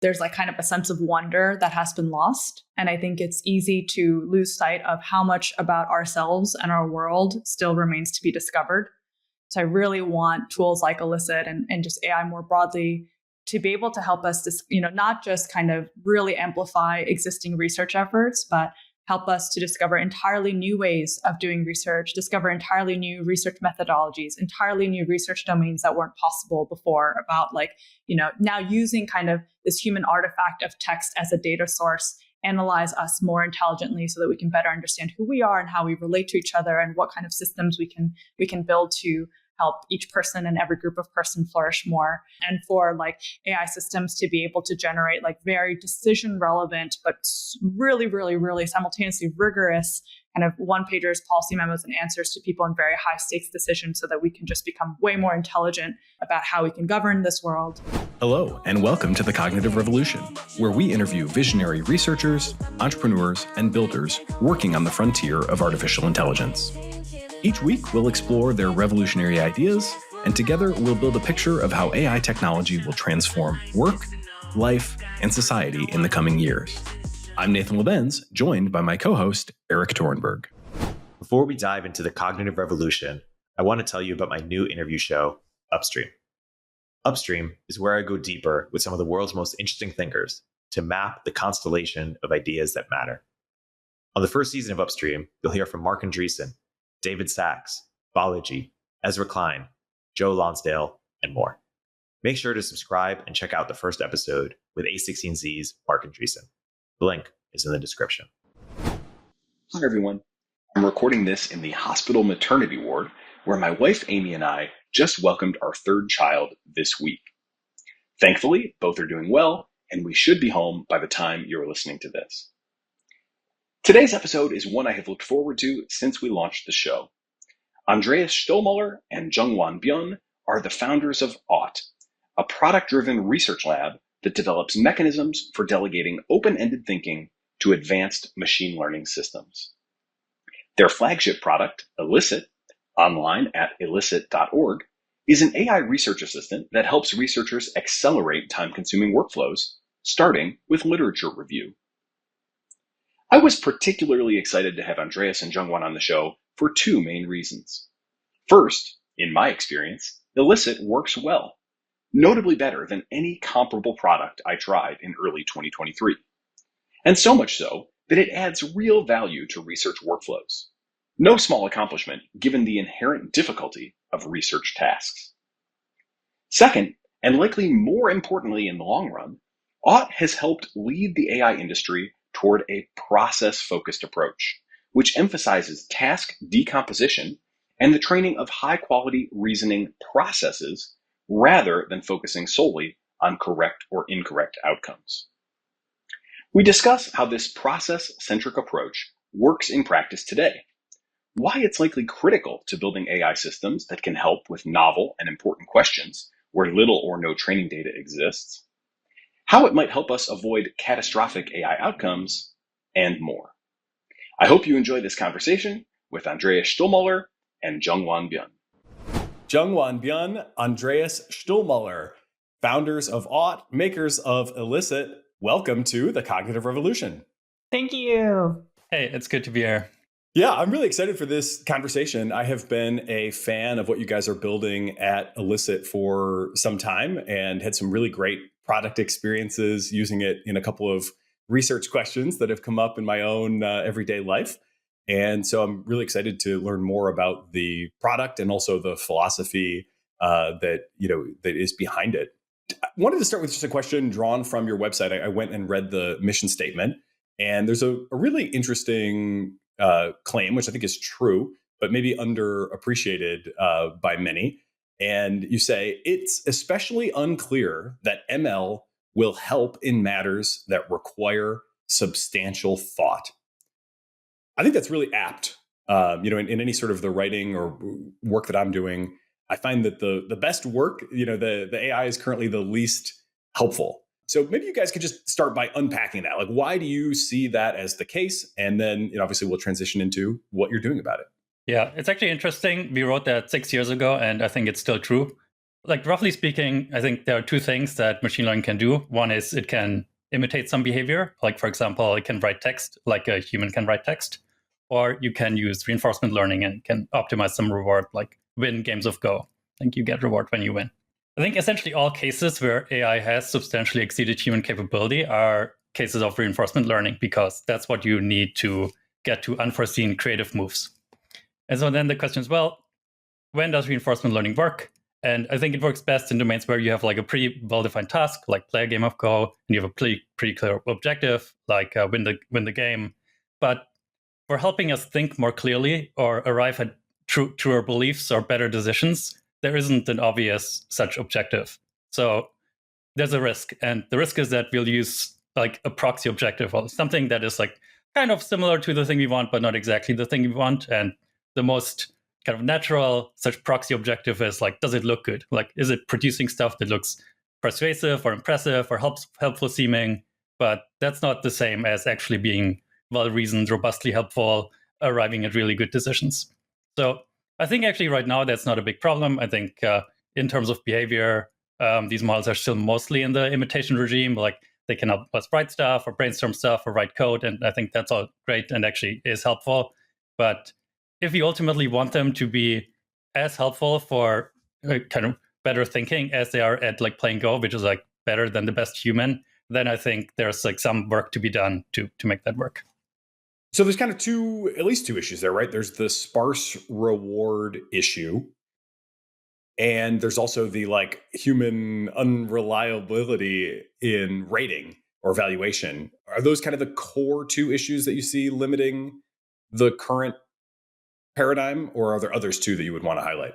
there's like kind of a sense of wonder that has been lost. And I think it's easy to lose sight of how much about ourselves and our world still remains to be discovered. So I really want tools like Elicit and just AI more broadly to be able to help us, not just kind of really amplify existing research efforts, but help us to discover entirely new ways of doing research, discover entirely new research methodologies, entirely new research domains that weren't possible before, about now using kind of this human artifact of text as a data source, analyze us more intelligently so that we can better understand who we are and how we relate to each other and what kind of systems we can build to help each person and every group of person flourish more. And for like AI systems to be able to generate like very decision relevant, but really, really, really simultaneously rigorous kind of one-pagers, policy memos, and answers to people in very high stakes decisions so that we can just become way more intelligent about how we can govern this world. Hello, and welcome to The Cognitive Revolution, where we interview visionary researchers, entrepreneurs, and builders working on the frontier of artificial intelligence. Each week, we'll explore their revolutionary ideas, and together we'll build a picture of how AI technology will transform work, life, and society in the coming years. I'm Nathan Lebenz, joined by my co-host, Eric Torenberg. Before we dive into the cognitive revolution, I want to tell you about my new interview show, Upstream. Upstream is where I go deeper with some of the world's most interesting thinkers to map the constellation of ideas that matter. On the first season of Upstream, you'll hear from Mark Andreessen, David Sachs, Balaji, Ezra Klein, Joe Lonsdale, and more. Make sure to subscribe and check out the first episode with A16Z's Mark Andreessen. The link is in the description. Hi, everyone. I'm recording this in the hospital maternity ward where my wife, Amy, and I just welcomed our third child this week. Thankfully, both are doing well, and we should be home by the time you're listening to this. Today's episode is one I have looked forward to since we launched the show. Andreas Stuhlmüller and Jungwon Byun are the founders of OUGHT, a product-driven research lab that develops mechanisms for delegating open-ended thinking to advanced machine learning systems. Their flagship product, Elicit, online at elicit.org, is an AI research assistant that helps researchers accelerate time-consuming workflows, starting with literature review. I was particularly excited to have Andreas and Jungwon on the show for two main reasons. First, in my experience, Elicit works well, notably better than any comparable product I tried in early 2023. And so much so that it adds real value to research workflows. No small accomplishment given the inherent difficulty of research tasks. Second, and likely more importantly in the long run, OUGHT has helped lead the AI industry toward a process-focused approach, which emphasizes task decomposition and the training of high-quality reasoning processes rather than focusing solely on correct or incorrect outcomes. We discuss how this process-centric approach works in practice today, why it's likely critical to building AI systems that can help with novel and important questions where little or no training data exists, how it might help us avoid catastrophic AI outcomes, and more. I hope you enjoy this conversation with Andreas Stuhlmüller and Jungwon Byun. Jungwon Byun, Andreas Stuhlmuller, founders of OUGHT, makers of Elicit. Welcome to the Cognitive Revolution. Thank you. Hey, it's good to be here. Yeah, I'm really excited for this conversation. I have been a fan of what you guys are building at Elicit for some time and had some really great product experiences using it in a couple of research questions that have come up in my own everyday life. And so I'm really excited to learn more about the product and also the philosophy that is behind it. I wanted to start with just a question drawn from your website. I went and read the mission statement, and there's a really interesting claim, which I think is true, but maybe underappreciated by many. And you say, it's especially unclear that ML will help in matters that require substantial thought. I think that's really apt. In any sort of the writing or work that I'm doing, I find that the best work, the AI is currently the least helpful. So maybe you guys could just start by unpacking that. Like, why do you see that as the case? And then, obviously, we'll transition into what you're doing about it. Yeah, it's actually interesting. We wrote that 6 years ago, and I think it's still true. Like roughly speaking, I think there are two things that machine learning can do. One is it can imitate some behavior. Like, for example, it can write text like a human can write text. Or you can use reinforcement learning and can optimize some reward, like win games of Go. I think you get reward when you win. I think essentially all cases where AI has substantially exceeded human capability are cases of reinforcement learning, because that's what you need to get to unforeseen creative moves. And so then the question is, well, when does reinforcement learning work? And I think it works best in domains where you have like a pretty well-defined task, like play a game of Go, and you have a pretty clear objective, like win the game. But for helping us think more clearly or arrive at truer beliefs or better decisions, there isn't an obvious such objective. So there's a risk. And the risk is that we'll use like a proxy objective or something that is like kind of similar to the thing we want, but not exactly the thing we want. And the most kind of natural such proxy objective is like, does it look good? Like, is it producing stuff that looks persuasive or impressive or helpful seeming? But that's not the same as actually being well-reasoned, robustly helpful, arriving at really good decisions. So I think actually right now that's not a big problem. I think in terms of behavior, these models are still mostly in the imitation regime. Like they can help us write stuff or brainstorm stuff or write code. And I think that's all great and actually is helpful. But if you ultimately want them to be as helpful for kind of better thinking as they are at like playing Go, which is like better than the best human, then I think there's like some work to be done to make that work. So there's kind of at least two issues there, right? There's the sparse reward issue. And there's also the like human unreliability in rating or valuation. Are those kind of the core two issues that you see limiting the current paradigm, or are there others too that you would want to highlight?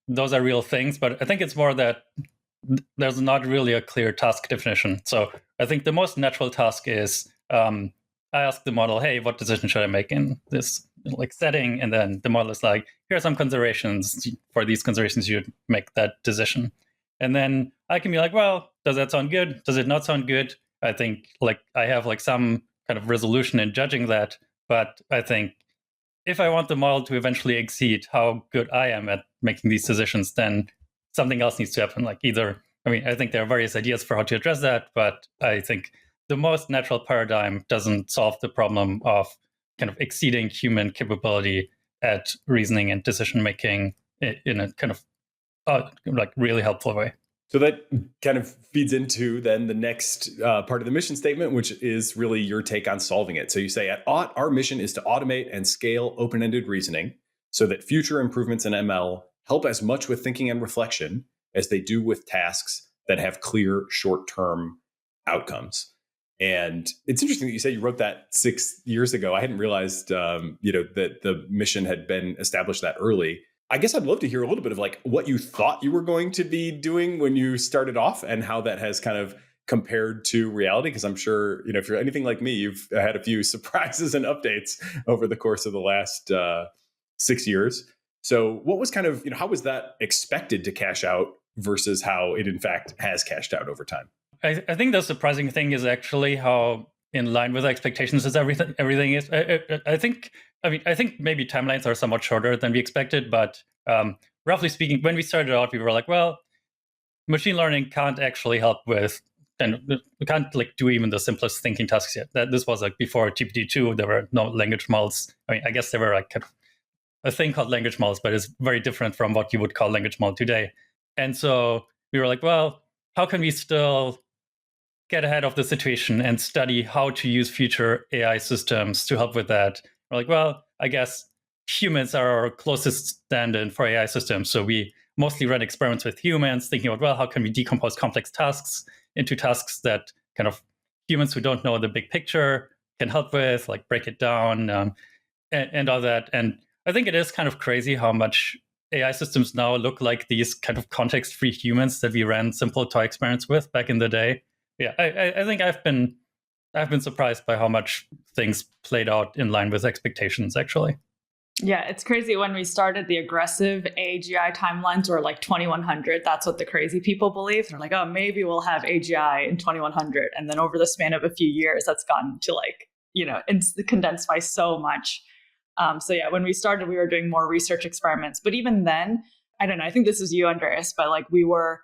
Those are real things, but I think it's more that there's not really a clear task definition. So I think the most natural task is I ask the model, hey, what decision should I make in this like setting? And then the model is like, here are some considerations. For these considerations, you make that decision. And then I can be like, well, does that sound good? Does it not sound good? I think like I have like some kind of resolution in judging that. But I think if I want the model to eventually exceed how good I am at making these decisions, then something else needs to happen. Like either, I mean, I think there are various ideas for how to address that, but I think the most natural paradigm doesn't solve the problem of kind of exceeding human capability at reasoning and decision making in a kind of like really helpful way. So that kind of feeds into then the next part of the mission statement, which is really your take on solving it. So you say at Aught, our mission is to automate and scale open-ended reasoning so that future improvements in ML help as much with thinking and reflection as they do with tasks that have clear short-term outcomes. And it's interesting that you say you wrote that 6 years ago. I hadn't realized, that the mission had been established that early. I guess I'd love to hear a little bit of like what you thought you were going to be doing when you started off and how that has kind of compared to reality. Because I'm sure, if you're anything like me, you've had a few surprises and updates over the course of the last 6 years. So what was kind of, how was that expected to cash out versus how it in fact has cashed out over time? I think the surprising thing is actually how in line with expectations as everything is. I think maybe timelines are somewhat shorter than we expected, but roughly speaking, when we started out, we were like, well, machine learning can't actually help with, and we can't like do even the simplest thinking tasks yet. That this was like before GPT-2, there were no language models. I mean, I guess there were like a thing called language models, but it's very different from what you would call language model today. And so we were like, well, how can we still get ahead of the situation and study how to use future AI systems to help with that? We're like, well, I guess humans are our closest stand-in for AI systems. So we mostly run experiments with humans, thinking about, well, how can we decompose complex tasks into tasks that kind of humans who don't know the big picture can help with, like break it down and all that. And I think it is kind of crazy how much AI systems now look like these kind of context-free humans that we ran simple toy experiments with back in the day. Yeah, I think I've been surprised by how much things played out in line with expectations, actually. Yeah, it's crazy. When we started, the aggressive AGI timelines were like 2100. That's what the crazy people believe. They're like, oh, maybe we'll have AGI in 2100. And then over the span of a few years, that's gotten to like, it's condensed by so much. So yeah, when we started, we were doing more research experiments. But even then, I don't know, I think this is you, Andreas, but like we were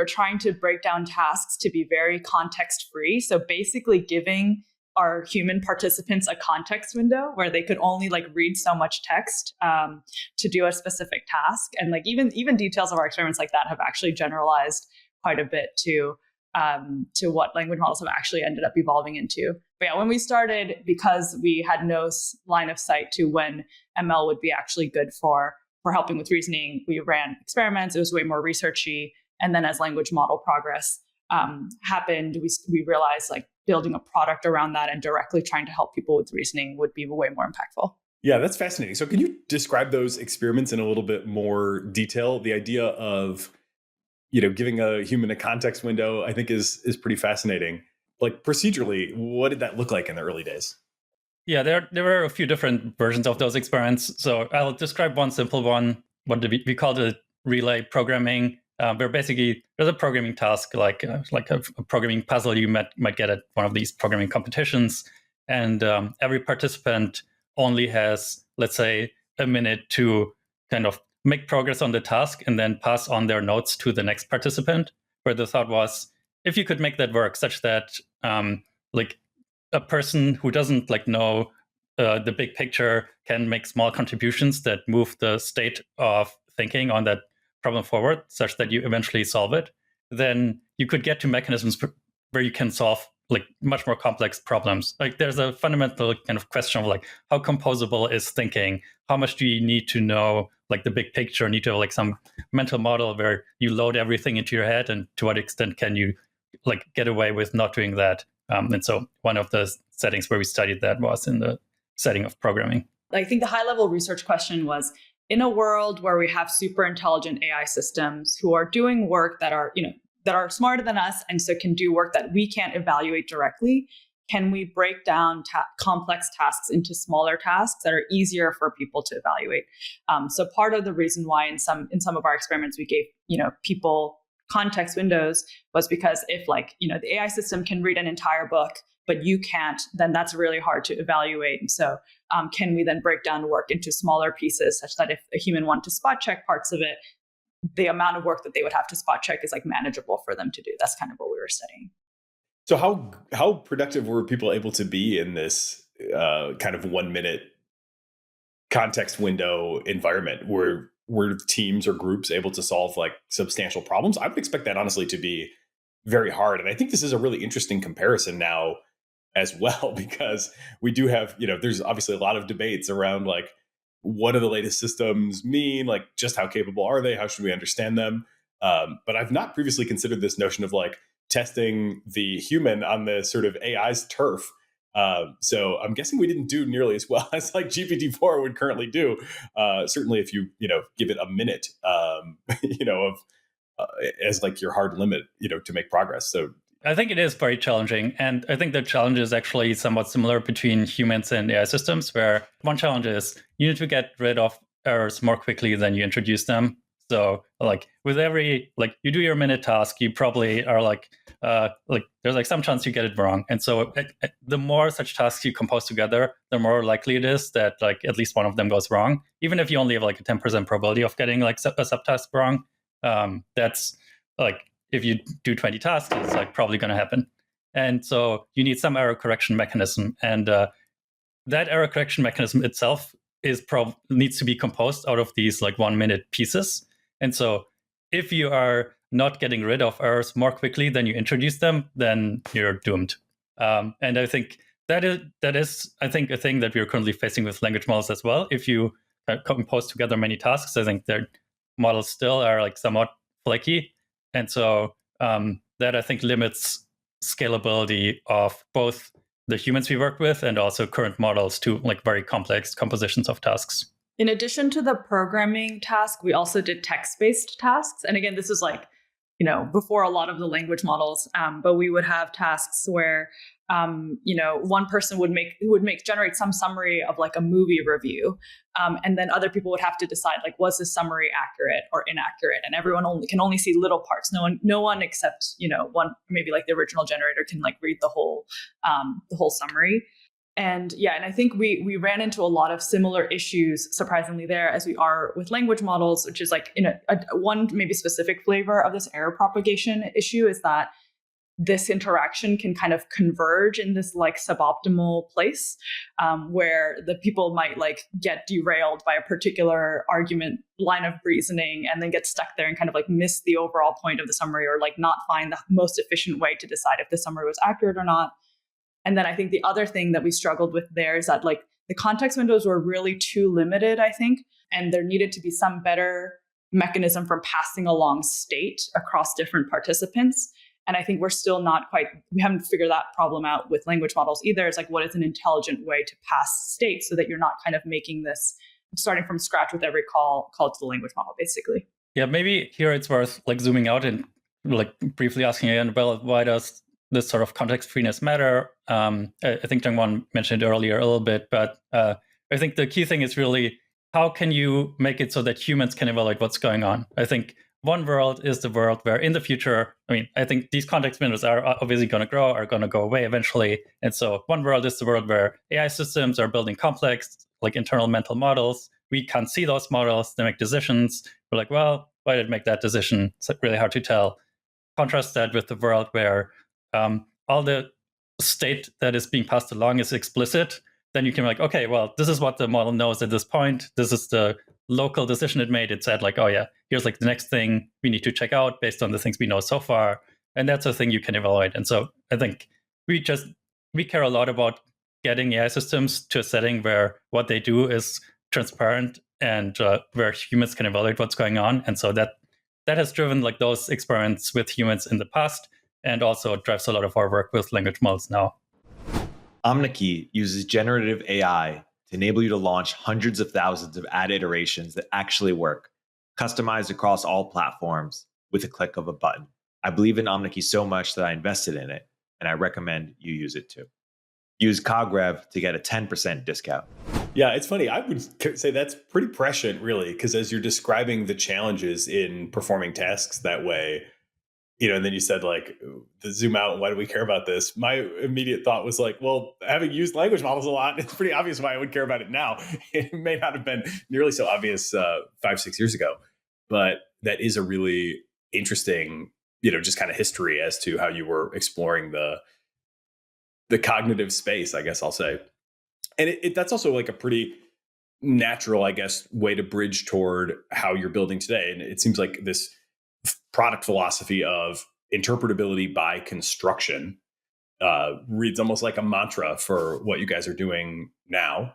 trying to break down tasks to be very context free. So basically giving our human participants a context window where they could only like read so much text to do a specific task. And like even details of our experiments like that have actually generalized quite a bit to what language models have actually ended up evolving into. But yeah, when we started, because we had no line of sight to when ML would be actually good for helping with reasoning, we ran experiments. It was way more researchy. And then as language model progress happened, we realized like building a product around that and directly trying to help people with reasoning would be way more impactful. Yeah, that's fascinating. So can you describe those experiments in a little bit more detail? The idea of, giving a human a context window, I think is pretty fascinating. Like procedurally, what did that look like in the early days? Yeah, there were a few different versions of those experiments. So I'll describe one simple one. We called it relay programming. Where basically there's a programming task, like a programming puzzle you might get at one of these programming competitions, and every participant only has, let's say, a minute to kind of make progress on the task and then pass on their notes to the next participant. Where the thought was, if you could make that work such that like a person who doesn't like know the big picture can make small contributions that move the state of thinking on that problem forward such that you eventually solve it, then you could get to mechanisms where you can solve like much more complex problems. Like there's a fundamental kind of question of like how composable is thinking? How much do you need to know like the big picture? Need to have like some mental model where you load everything into your head, and to what extent can you like get away with not doing that? And so one of the settings where we studied that was in the setting of programming. I think the high level research question was, in a world where we have super intelligent AI systems who are doing work that are smarter than us and so can do work that we can't evaluate directly, can we break down complex tasks into smaller tasks that are easier for people to evaluate? So part of the reason why in some of our experiments we gave people context windows was because if the AI system can read an entire book but you can't, then that's really hard to evaluate. And so can we then break down work into smaller pieces such that if a human wanted to spot check parts of it, the amount of work that they would have to spot check is like manageable for them to do. That's kind of what we were studying. So how productive were people able to be in this kind of 1 minute context window environment? Were teams or groups able to solve like substantial problems? I would expect that honestly to be very hard. And I think this is a really interesting comparison now as well, because we do have, there's obviously a lot of debates around like, what do the latest systems mean? Like, just how capable are they? How should we understand them? But I've not previously considered this notion of like testing the human on the sort of AI's turf. So I'm guessing we didn't do nearly as well as like GPT-4 would currently do. Certainly if you, give it a minute, as like your hard limit, to make progress. So I think it is very challenging. And I think the challenge is actually somewhat similar between humans and AI systems, where one challenge is you need to get rid of errors more quickly than you introduce them. So like with every, like you do your minute task, you probably are like there's like some chance you get it wrong. And so the more such tasks you compose together, the more likely it is that like at least one of them goes wrong. Even if you only have like a 10% probability of getting like a subtask wrong, that's like, if you do 20 tasks, it's like probably going to happen. And so you need some error correction mechanism. And that error correction mechanism itself needs to be composed out of these like 1 minute pieces. And so if you are not getting rid of errors more quickly than you introduce them, then you're doomed. And I think that is I think a thing that we're currently facing with language models as well. If you compose together many tasks, I think their models still are like somewhat flaky. And so that I think limits scalability of both the humans we work with and also current models to like very complex compositions of tasks. In addition to the programming task, we also did text-based tasks. And again, this is like, before a lot of the language models, but we would have tasks where, one person would generate some summary of like a movie review. And then other people would have to decide like, was this summary accurate or inaccurate? And everyone can only see little parts. No one except, one, maybe like the original generator can like read the whole summary. And I think we ran into a lot of similar issues, surprisingly, there as we are with language models, which is like in a one maybe specific flavor of this error propagation issue is that this interaction can kind of converge in this like suboptimal place where the people might like get derailed by a particular argument line of reasoning and then get stuck there and kind of like miss the overall point of the summary or like not find the most efficient way to decide if the summary was accurate or not. And then I think the other thing that we struggled with there is that like the context windows were really too limited, I think, and there needed to be some better mechanism for passing along state across different participants. And I think we're still we haven't figured that problem out with language models either. It's like, what is an intelligent way to pass state so that you're not kind of making this, starting from scratch with every call to the language model, basically. Yeah, maybe here it's worth like zooming out and like briefly asking again, well, why does this sort of context freeness matter? I think Jungwon mentioned it earlier a little bit, but I think the key thing is really how can you make it so that humans can evaluate what's going on? I think one world is the world where in the future, I think these context windows are obviously going to grow, are going to go away eventually. And so one world is the world where AI systems are building complex, like internal mental models. We can't see those models. They make decisions. We're like, well, why did it make that decision? It's really hard to tell. Contrast that with the world where all the state that is being passed along is explicit. Then you can be like, okay, well, this is what the model knows at this point. This is the local decision it made. It said like, oh yeah, here's like the next thing we need to check out based on the things we know so far. And that's a thing you can evaluate. And so I think we care a lot about getting AI systems to a setting where what they do is transparent and where humans can evaluate what's going on. And so that has driven like those experiments with humans in the past and also drives a lot of our work with language models now. Omneky uses generative AI to enable you to launch hundreds of thousands of ad iterations that actually work, customized across all platforms with a click of a button. I believe in Omneky so much that I invested in it, and I recommend you use it too. Use CogRev to get a 10% discount. Yeah, it's funny. I would say that's pretty prescient, really, because as you're describing the challenges in performing tasks that way, and then you said like the zoom out, why do we care about this? My immediate thought was like, well, having used language models a lot, it's pretty obvious why I would care about it now. It may not have been nearly so obvious 5-6 years ago, but that is a really interesting, just kind of history as to how you were exploring the cognitive space, I guess I'll say. And that's also like a pretty natural, I guess, way to bridge toward how you're building today. And it seems like this product philosophy of interpretability by construction reads almost like a mantra for what you guys are doing now.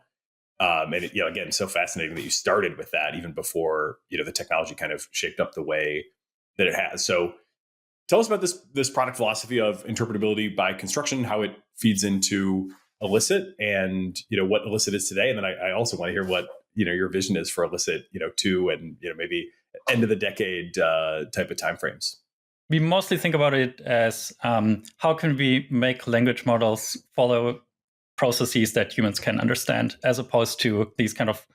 And again, so fascinating that you started with that even before the technology kind of shaped up the way that it has. So tell us about this product philosophy of interpretability by construction, how it feeds into Elicit, and what Elicit is today. And then I also want to hear what your vision is for Elicit 2 and maybe end of the decade type of timeframes. We mostly think about it as how can we make language models follow processes that humans can understand, as opposed to these kind of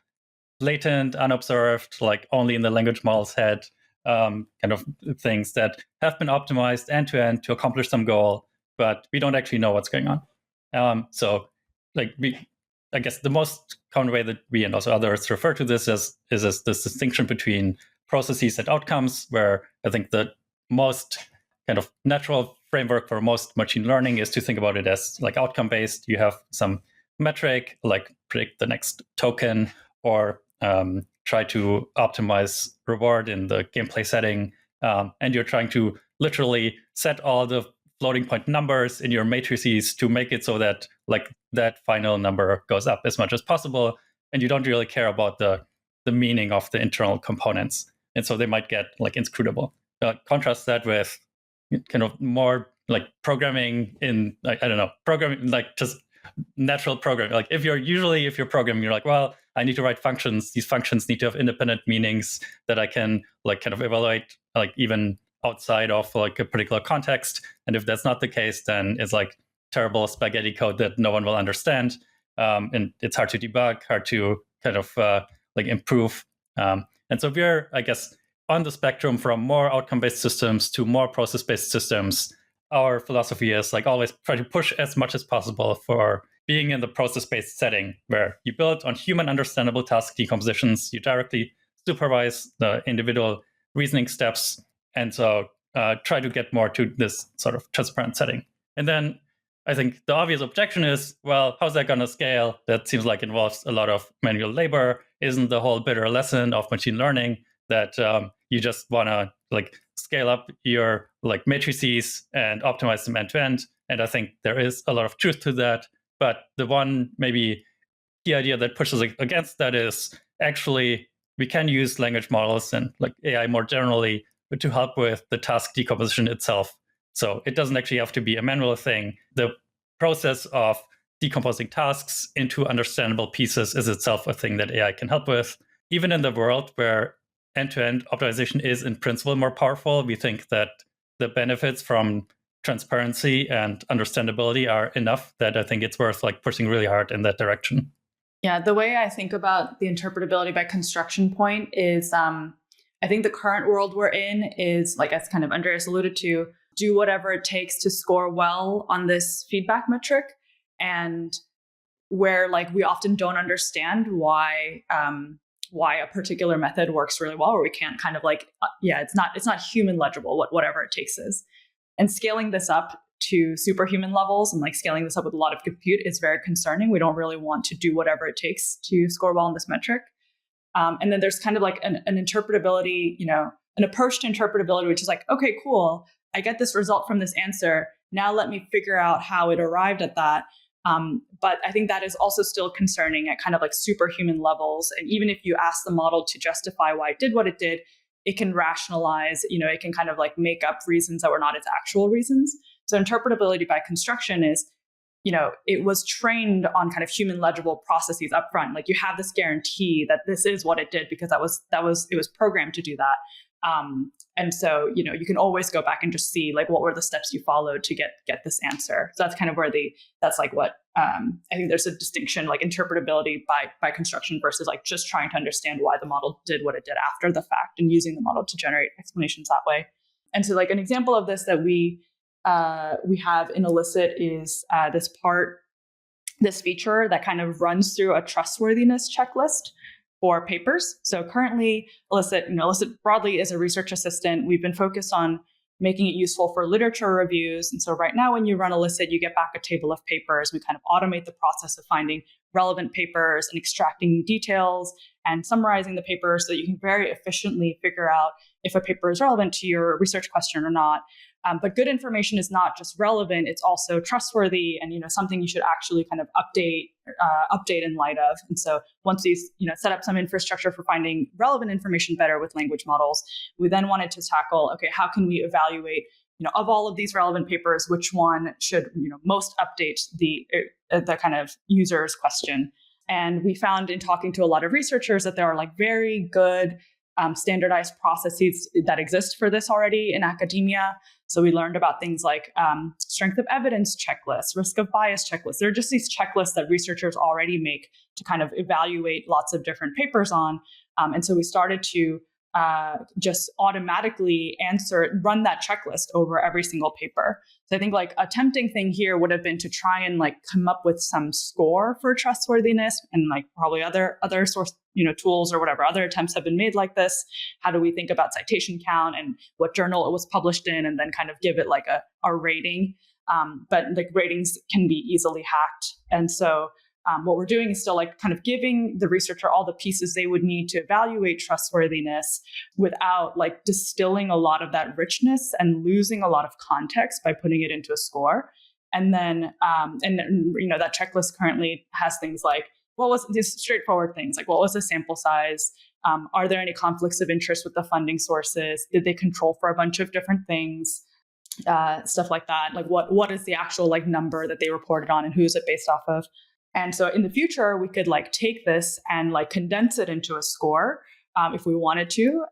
latent, unobserved, like only in the language model's head kind of things that have been optimized end to end to accomplish some goal, but we don't actually know what's going on. I guess the most common way that we and also others refer to this is this distinction between processes and outcomes, where I think the most kind of natural framework for most machine learning is to think about it as like outcome based. You have some metric like predict the next token or try to optimize reward in the gameplay setting. And you're trying to literally set all the floating point numbers in your matrices to make it so that like that final number goes up as much as possible. And you don't really care about the meaning of the internal components. And so they might get like inscrutable. Contrast that with kind of more like programming in, like, I don't know, programming, like just natural programming. Like if you're programming, you're like, well, I need to write functions. These functions need to have independent meanings that I can like kind of evaluate, like even outside of like a particular context. And if that's not the case, then it's like terrible spaghetti code that no one will understand. And it's hard to debug, hard to kind of like improve. And so we're, I guess, on the spectrum from more outcome-based systems to more process-based systems. Our philosophy is like always try to push as much as possible for being in the process-based setting where you build on human understandable task decompositions, you directly supervise the individual reasoning steps, and so try to get more to this sort of transparent setting. And then I think the obvious objection is, well, how's that going to scale? That seems like involves a lot of manual labor. Isn't the whole bitter lesson of machine learning that you just want to like scale up your like matrices and optimize them end to end? And I think there is a lot of truth to that. But the one maybe key idea that pushes against that is actually we can use language models and like AI more generally to help with the task decomposition itself. So it doesn't actually have to be a manual thing. The process of decomposing tasks into understandable pieces is itself a thing that AI can help with. Even in the world where end-to-end optimization is in principle more powerful, we think that the benefits from transparency and understandability are enough that I think it's worth like pushing really hard in that direction. Yeah, the way I think about the interpretability by construction point is I think the current world we're in is, like as kind of Andreas alluded to, do whatever it takes to score well on this feedback metric, and where like we often don't understand why a particular method works really well, or we can't kind of like it's not human legible whatever it takes is. And scaling this up to superhuman levels and like scaling this up with a lot of compute is very concerning. We don't really want to do whatever it takes to score well on this metric. And then there's kind of like an interpretability, an approach to interpretability, which is like, okay, cool. I get this result from this answer. Now let me figure out how it arrived at that. But I think that is also still concerning at kind of like superhuman levels. And even if you ask the model to justify why it did what it did, it can rationalize, it can kind of like make up reasons that were not its actual reasons. So interpretability by construction is, it was trained on kind of human legible processes up front. Like you have this guarantee that this is what it did because it was programmed to do that. And so, you can always go back and just see like what were the steps you followed to get this answer. So that's kind of where that's like what I think there's a distinction, like interpretability by construction versus like just trying to understand why the model did what it did after the fact and using the model to generate explanations that way. And so like an example of this that we have in Elicit is this feature that kind of runs through a trustworthiness checklist for papers. So currently, Elicit broadly is a research assistant. We've been focused on making it useful for literature reviews. And so right now, when you run Elicit, you get back a table of papers. We kind of automate the process of finding relevant papers and extracting details and summarizing the papers so that you can very efficiently figure out if a paper is relevant to your research question or not. But good information is not just relevant, it's also trustworthy and something you should actually kind of update in light of. And so once we set up some infrastructure for finding relevant information better with language models, we then wanted to tackle, okay, how can we evaluate of all of these relevant papers, which one should most update the kind of user's question. And we found in talking to a lot of researchers that there are like very good standardized processes that exist for this already in academia. So we learned about things like strength of evidence checklists, risk of bias checklists. There are just these checklists that researchers already make to kind of evaluate lots of different papers on. And so we started to just automatically run that checklist over every single paper. So I think like a tempting thing here would have been to try and like come up with some score for trustworthiness, and like probably other source tools or whatever other attempts have been made like this. How do we think about citation count and what journal it was published in, and then kind of give it like a rating. But like ratings can be easily hacked, and so what we're doing is still like kind of giving the researcher all the pieces they would need to evaluate trustworthiness without like distilling a lot of that richness and losing a lot of context by putting it into a score. And then that checklist currently has things like, what was these straightforward things like, what was the sample size? Are there any conflicts of interest with the funding sources? Did they control for a bunch of different things? Stuff like that. Like what is the actual like number that they reported on and who is it based off of? And so in the future, we could like take this and like condense it into a score if we wanted to.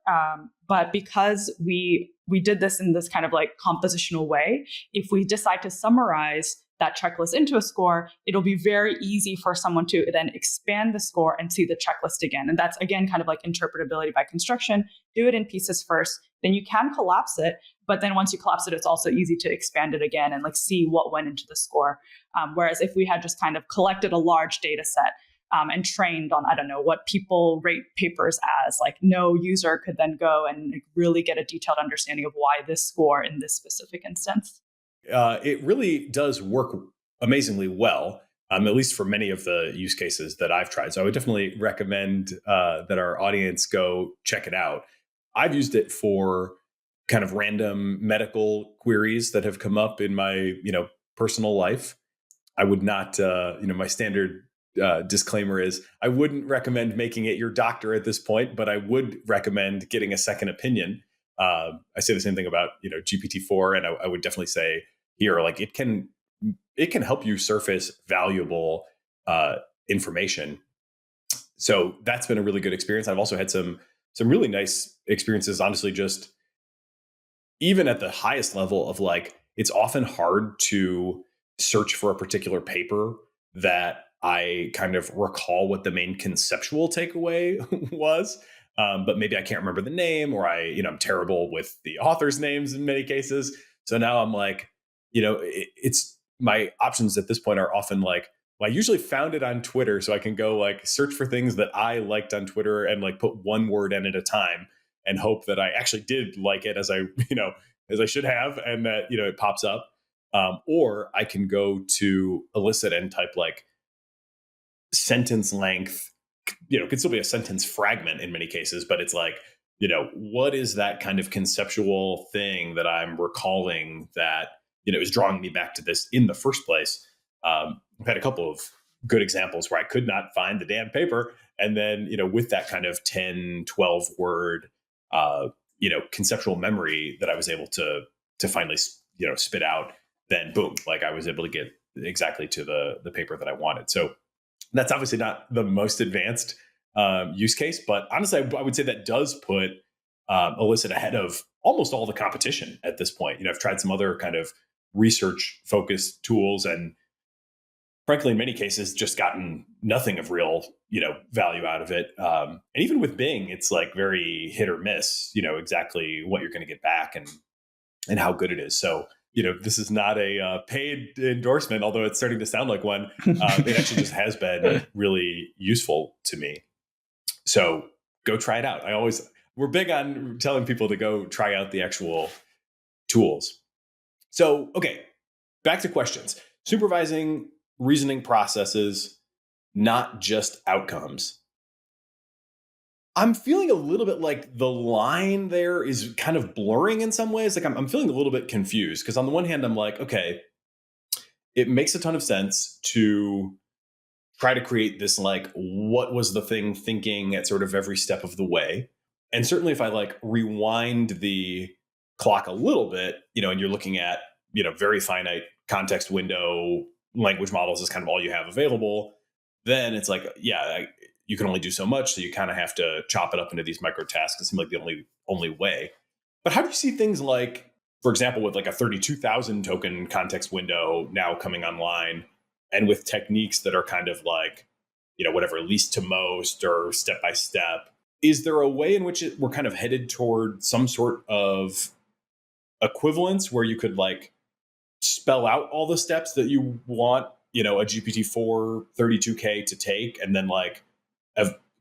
But because we did this in this kind of like compositional way, if we decide to summarize that checklist into a score, it'll be very easy for someone to then expand the score and see the checklist again. And that's, again, kind of like interpretability by construction. Do it in pieces first. Then you can collapse it, But then once you collapse it, it's also easy to expand it again and like see what went into the score. Whereas if we had just kind of collected a large data set and trained on, I don't know, what people rate papers as, like no user could then go and like really get a detailed understanding of why this score in this specific instance. It really does work amazingly well, at least for many of the use cases that I've tried. So I would definitely recommend that our audience go check it out. I've used it for kind of random medical queries that have come up in my, personal life. I would not, my standard disclaimer is I wouldn't recommend making it your doctor at this point, but I would recommend getting a second opinion. I say the same thing about, GPT-4, and I would definitely say here, like it can help you surface valuable information. So that's been a really good experience. I've also had some really nice experiences, honestly, just even at the highest level of like, it's often hard to search for a particular paper that I kind of recall what the main conceptual takeaway was. But maybe I can't remember the name, or I'm terrible with the author's names in many cases. So now I'm like, it's my options at this point are often like, well, I usually found it on Twitter, so I can go like search for things that I liked on Twitter and like put one word in at a time and hope that I actually did like it as I should have, and that, it pops up. Or I can go to Elicit and type like sentence length, could still be a sentence fragment in many cases, but it's like, what is that kind of conceptual thing that I'm recalling that, is drawing me back to this in the first place? I've had a couple of good examples where I could not find the damn paper. And then, with that kind of 10, 12 word, conceptual memory that I was able to finally, spit out, then boom, like I was able to get exactly to the paper that I wanted. So that's obviously not the most advanced use case, but honestly, I would say that does put Elicit ahead of almost all the competition at this point. I've tried some other kind of research focused tools, and frankly, in many cases, just gotten nothing of real, value out of it. And even with Bing, it's like very hit or miss, exactly what you're going to get back and how good it is. So, this is not a paid endorsement, although it's starting to sound like one. It actually just has been really useful to me. So go try it out. We're big on telling people to go try out the actual tools. So, okay, back to questions. Supervising reasoning processes, not just outcomes. I'm feeling a little bit like the line there is kind of blurring in some ways. Like I'm feeling a little bit confused, because on the one hand, I'm like, okay, it makes a ton of sense to try to create this, like, what was the thing thinking at sort of every step of the way. And certainly if I like rewind the clock a little bit, and you're looking at, very finite context window language models is kind of all you have available, then it's like, you can only do so much. So you kind of have to chop it up into these micro tasks. It seems like the only way. But how do you see things like, for example, with like a 32,000 token context window now coming online, and with techniques that are kind of like, whatever, least to most or step by step, is there a way in which we're kind of headed toward some sort of equivalence where you could like spell out all the steps that you want, a GPT-4 32K to take, and then like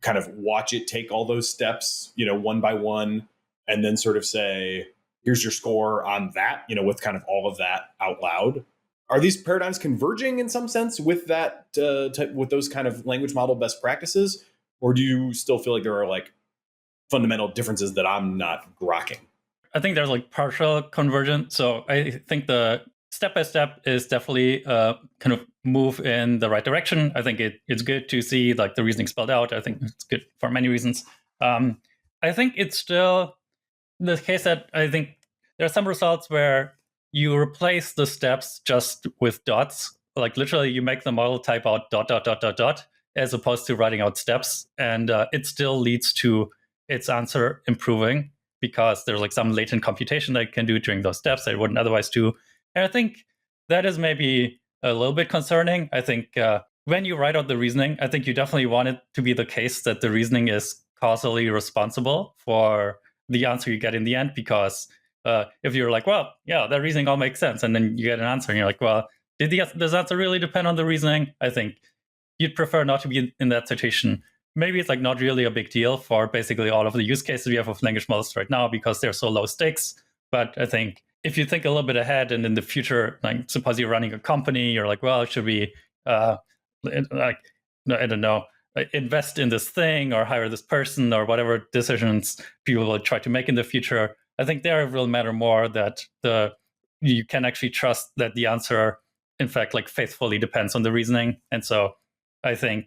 kind of watch it take all those steps, one by one, and then sort of say, here's your score on that, with kind of all of that out loud? Are these paradigms converging in some sense with that, with those kind of language model best practices? Or do you still feel like there are like fundamental differences that I'm not grokking? I think there's like partial convergence. So I think the step-by-step is definitely kind of move in the right direction. I think it's good to see like the reasoning spelled out. I think it's good for many reasons. I think it's still the case that I think there are some results where you replace the steps just with dots. Like literally you make the model type out ... as opposed to writing out steps. And it still leads to its answer improving, because there's like some latent computation that it can do during those steps that it wouldn't otherwise do. And I think that is maybe a little bit concerning. I think when you write out the reasoning, I think you definitely want it to be the case that the reasoning is causally responsible for the answer you get in the end, because if you're like, well, yeah, that reasoning all makes sense, and then you get an answer, and you're like, well, does the answer really depend on the reasoning? I think you'd prefer not to be in that situation. Maybe it's like not really a big deal for basically all of the use cases we have of language models right now because they're so low stakes. But I think if you think a little bit ahead and in the future, like suppose you're running a company, you're like, well, should we, I don't know, invest in this thing or hire this person or whatever decisions people will try to make in the future. I think there it will matter more that you can actually trust that the answer, in fact, like faithfully depends on the reasoning. And so I think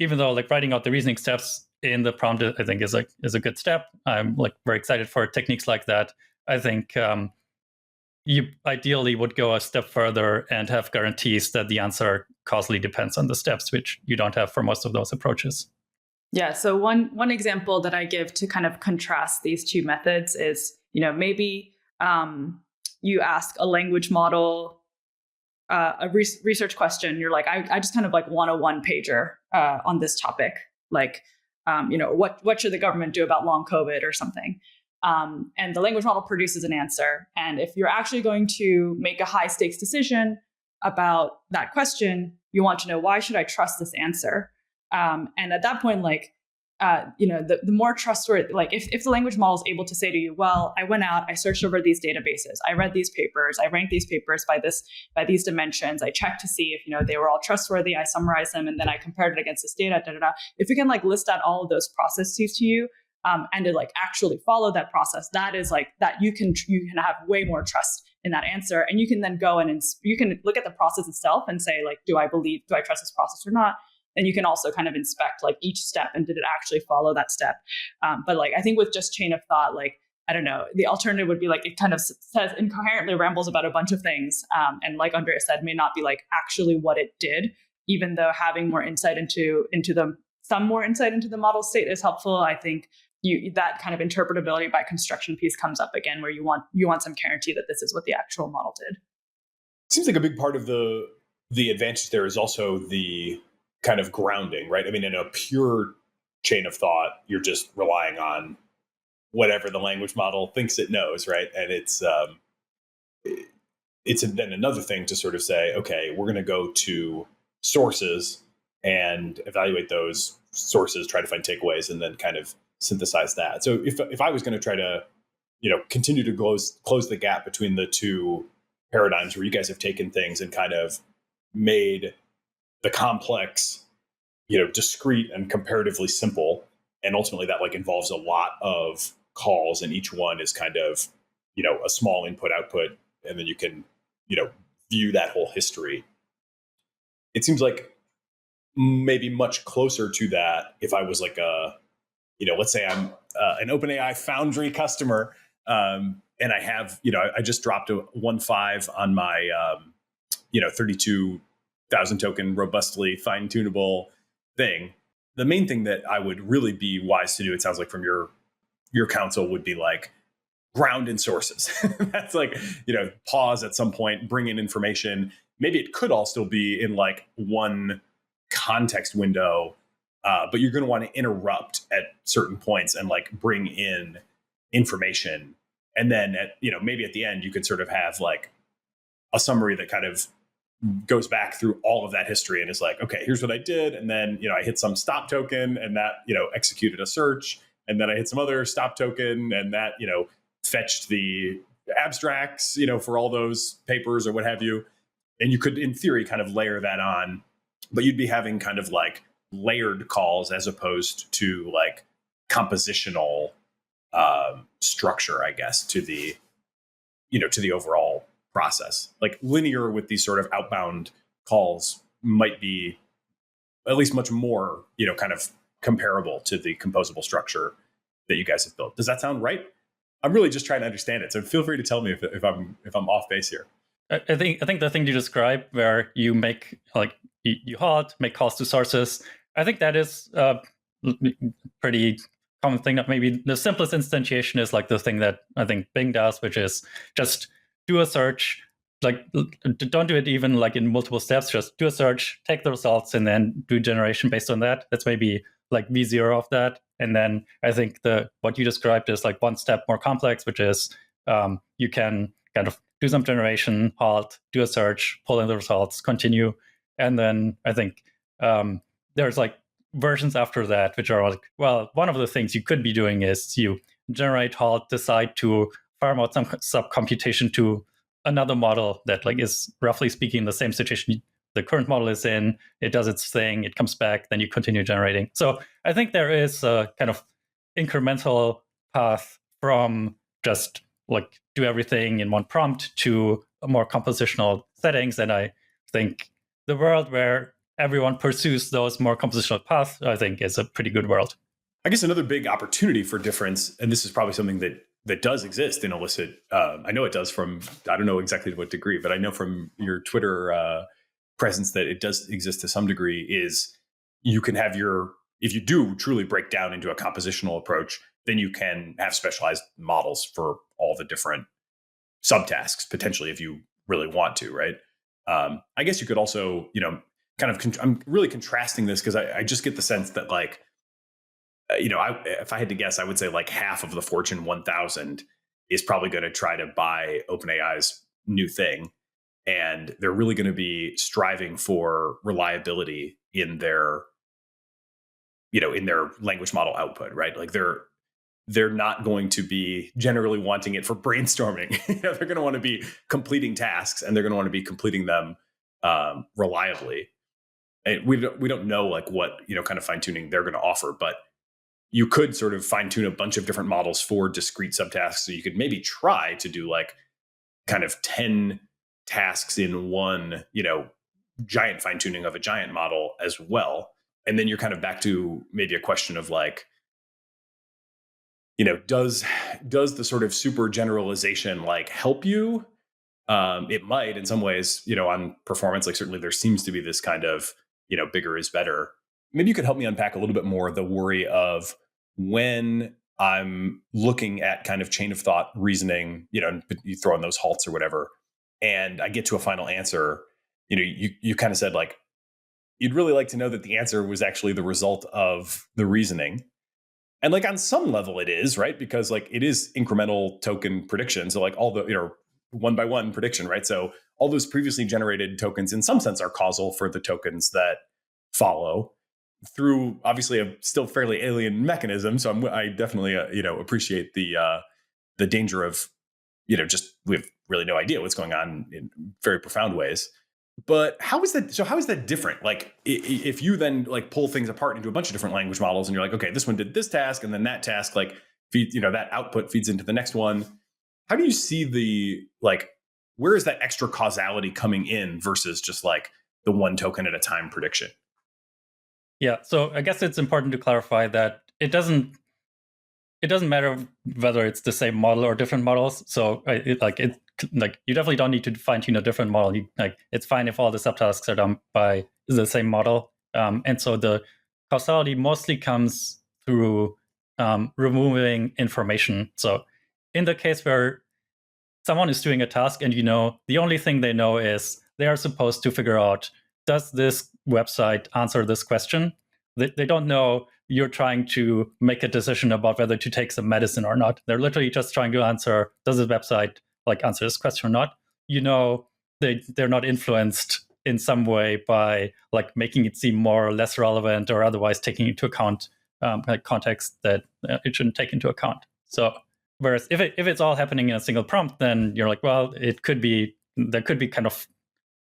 even though like writing out the reasoning steps in the prompt, I think is a good step. I'm like very excited for techniques like that. I think you ideally would go a step further and have guarantees that the answer causally depends on the steps, which you don't have for most of those approaches. Yeah. So one example that I give to kind of contrast these two methods is, maybe you ask a language model a research question. You're like, I just kind of like want a one-pager on this topic. Like, what should the government do about long COVID or something? And the language model produces an answer. And if you're actually going to make a high stakes decision about that question, you want to know, why should I trust this answer? And at that point, like, the more trustworthy, like if the language model is able to say to you, well, I went out, I searched over these databases, I read these papers, I ranked these papers by these dimensions, I checked to see if, they were all trustworthy, I summarized them, and then I compared it against this data, If you can like list out all of those processes to you, and to like actually follow that process, that is like that you can have way more trust in that answer. And you can then go in and you can look at the process itself and say, like, do I trust this process or not? And you can also kind of inspect like each step and did it actually follow that step? But like, I think with just chain of thought, like, I don't know, the alternative would be like, it kind of says incoherently rambles about a bunch of things. And like Andreas said, may not be like actually what it did, even though having more insight into some more insight into the model state is helpful. I think that kind of interpretability by construction piece comes up again, where you want some guarantee that this is what the actual model did. Seems like a big part of the advantage there is also the kind of grounding, right? I mean, in a pure chain of thought, you're just relying on whatever the language model thinks it knows, right? And it's then another thing to sort of say, okay, we're going to go to sources and evaluate those sources, try to find takeaways, and then kind of synthesize that. So if I was going to try to, continue to close the gap between the two paradigms where you guys have taken things and kind of made the complex, discrete and comparatively simple, and ultimately that like involves a lot of calls, and each one is kind of, a small input output, and then you can, view that whole history. It seems like maybe much closer to that if I was like let's say I'm an OpenAI Foundry customer, and I have, I just dropped a 1.5 on my, 32,000 token robustly fine-tunable thing. The main thing that I would really be wise to do, it sounds like from your counsel, would be like ground in sources. That's like, pause at some point, bring in information. Maybe it could all still be in like one context window, but you're going to want to interrupt at certain points and like bring in information. And then maybe at the end, you could sort of have like a summary that kind of goes back through all of that history and is like, okay, here's what I did. And then, I hit some stop token and that, executed a search. And then I hit some other stop token and that, fetched the abstracts, for all those papers or what have you. And you could, in theory, kind of layer that on, but you'd be having kind of like layered calls as opposed to like compositional structure, I guess, to the overall process. Like linear with these sort of outbound calls might be at least much more, kind of comparable to the composable structure that you guys have built. Does that sound right? I'm really just trying to understand it. So feel free to tell me if I'm off base here. I think the thing you described, where you make like you halt, make calls to sources, I think that is a pretty common thing. That maybe the simplest instantiation is like the thing that I think Bing does, which is just do a search. Like, don't do it even like in multiple steps. Just do a search, take the results, and then do generation based on that. That's maybe like V0 of that. And then I think what you described is like one step more complex, which is You can kind of do some generation, halt, do a search, pull in the results, continue. And then I think there's like versions after that, which are like, well, one of the things you could be doing is you generate, halt, decide to farm out some sub-computation to another model that like is roughly speaking the same situation the current model is in. It does its thing, it comes back, then you continue generating. So I think there is a kind of incremental path from just like do everything in one prompt to a more compositional settings. And I think the world where everyone pursues those more compositional paths, I think is a pretty good world. I guess another big opportunity for difference, and this is probably something that does exist in Elicit. I know it does from, I don't know exactly to what degree, but I know from your Twitter presence that it does exist to some degree, is you can have if you do truly break down into a compositional approach, then you can have specialized models for all the different subtasks, potentially, if you really want to, right? I guess you could also, I'm really contrasting this because I just get the sense that like, if I had to guess, I would say like half of the Fortune 1000 is probably going to try to buy OpenAI's new thing. And they're really going to be striving for reliability in their language model output, right? Like they're not going to be generally wanting it for brainstorming. They're going to want to be completing tasks, and they're going to want to be completing them reliably. And we don't know like what kind of fine tuning they're going to offer, but you could sort of fine tune a bunch of different models for discrete subtasks. So you could maybe try to do like kind of 10 tasks in one, giant fine tuning of a giant model as well. And then you're kind of back to maybe a question of like, does the sort of super generalization like help you? It might in some ways, on performance, like certainly there seems to be this kind of, bigger is better. Maybe you could help me unpack a little bit more the worry of when I'm looking at kind of chain of thought reasoning, you throw in those halts or whatever, and I get to a final answer, you kind of said like, you'd really like to know that the answer was actually the result of the reasoning. And like on some level it is, right? Because like it is incremental token prediction. So like all the, one by one prediction, right? So all those previously generated tokens in some sense are causal for the tokens that follow through obviously a still fairly alien mechanism. So I definitely, appreciate the danger of, just we have really no idea what's going on in very profound ways. But how is that different? Like if you then like pull things apart into a bunch of different language models and you're like, okay, this one did this task and then that task, like that output feeds into the next one. How do you see where is that extra causality coming in versus just like the one token at a time prediction? Yeah, so I guess it's important to clarify that it doesn't matter whether it's the same model or different models. So you definitely don't need to fine tune a different model. It's fine if all the subtasks are done by the same model. And so the causality mostly comes through removing information. So in the case where someone is doing a task and the only thing they know is they are supposed to figure out, does this website answer this question? They don't know you're trying to make a decision about whether to take some medicine or not. They're literally just trying to answer, does the website answer this question or not? They're not influenced in some way by making it seem more or less relevant or otherwise taking into account context that it shouldn't take into account. So whereas if it's all happening in a single prompt, then you're like, well, there could be kind of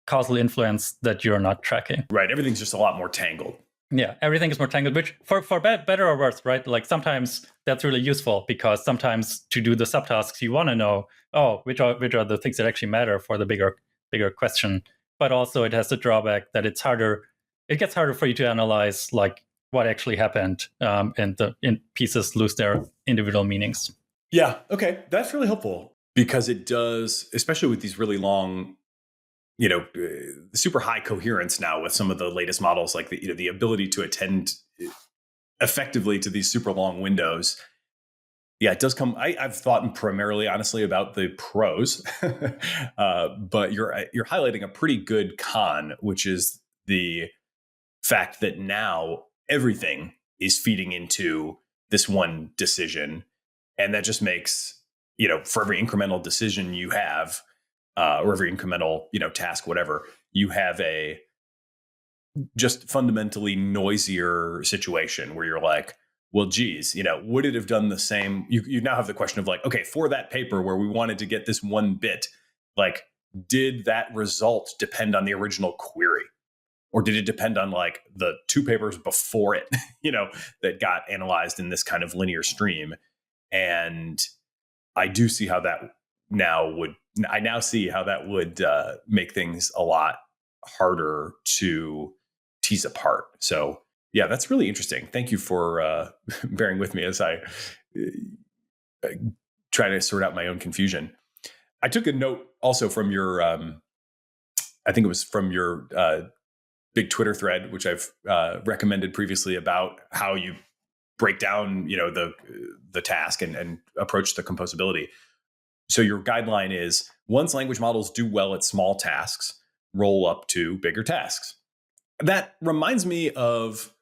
causal influence that you're not tracking. Right. Everything's just a lot more tangled. Yeah, everything is more tangled, which for better or worse, right? Like sometimes that's really useful because sometimes to do the subtasks, you want to know, which are the things that actually matter for the bigger question. But also it has the drawback that it gets harder for you to analyze what actually happened, and pieces lose their individual meanings. Yeah, okay. That's really helpful because it does, especially with these really long, super high coherence now with some of the latest models, like the ability to attend effectively to these super long windows. Yeah, it does come. I've thought primarily, honestly, about the pros, but you're highlighting a pretty good con, which is the fact that now everything is feeding into this one decision, and that just makes for every incremental decision you have, or every incremental, task, whatever, you have a just fundamentally noisier situation where you're like, well, geez, would it have done the same? You now have the question of like, okay, for that paper where we wanted to get this one bit, like, did that result depend on the original query? Or did it depend on like the two papers before it, that got analyzed in this kind of linear stream? And I do see how that now see how that would make things a lot harder to tease apart. So yeah, that's really interesting. Thank you for bearing with me as I try to sort out my own confusion. I took a note also from your, I think it was from your big Twitter thread, which I've recommended previously, about how you break down, the task and approach the composability. So your guideline is, once language models do well at small tasks, roll up to bigger tasks. That reminds me of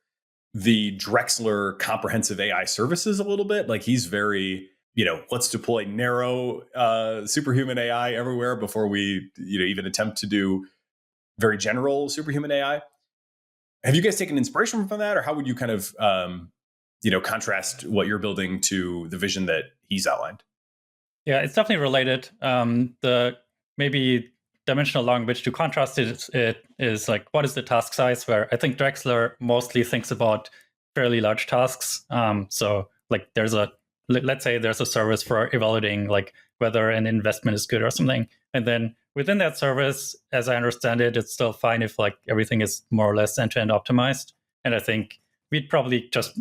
the Drexler comprehensive AI services a little bit. Like, he's very, let's deploy narrow superhuman AI everywhere before we, even attempt to do very general superhuman AI. Have you guys taken inspiration from that, or how would you kind of, contrast what you're building to the vision that he's outlined? Yeah, it's definitely related. The maybe dimensional language to contrast it is like, what is the task size? Where I think Drexler mostly thinks about fairly large tasks. So like, let's say there's a service for evaluating like whether an investment is good or something, and then within that service, as I understand it, it's still fine if like everything is more or less end-to-end optimized. And I think we'd probably just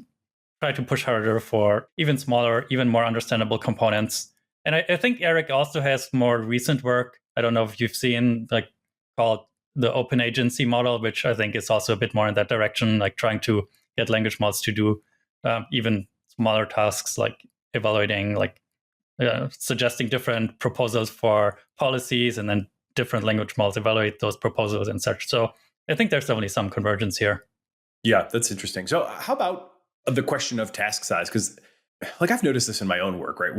try to push harder for even smaller, even more understandable components. And I think Eric also has more recent work. I don't know if you've seen, like, called the Open Agency model, which I think is also a bit more in that direction, like trying to get language models to do even smaller tasks, like evaluating, like suggesting different proposals for policies, and then different language models evaluate those proposals and such. So I think there's definitely some convergence here. Yeah, that's interesting. So how about the question of task size? Because like, I've noticed this in my own work, right?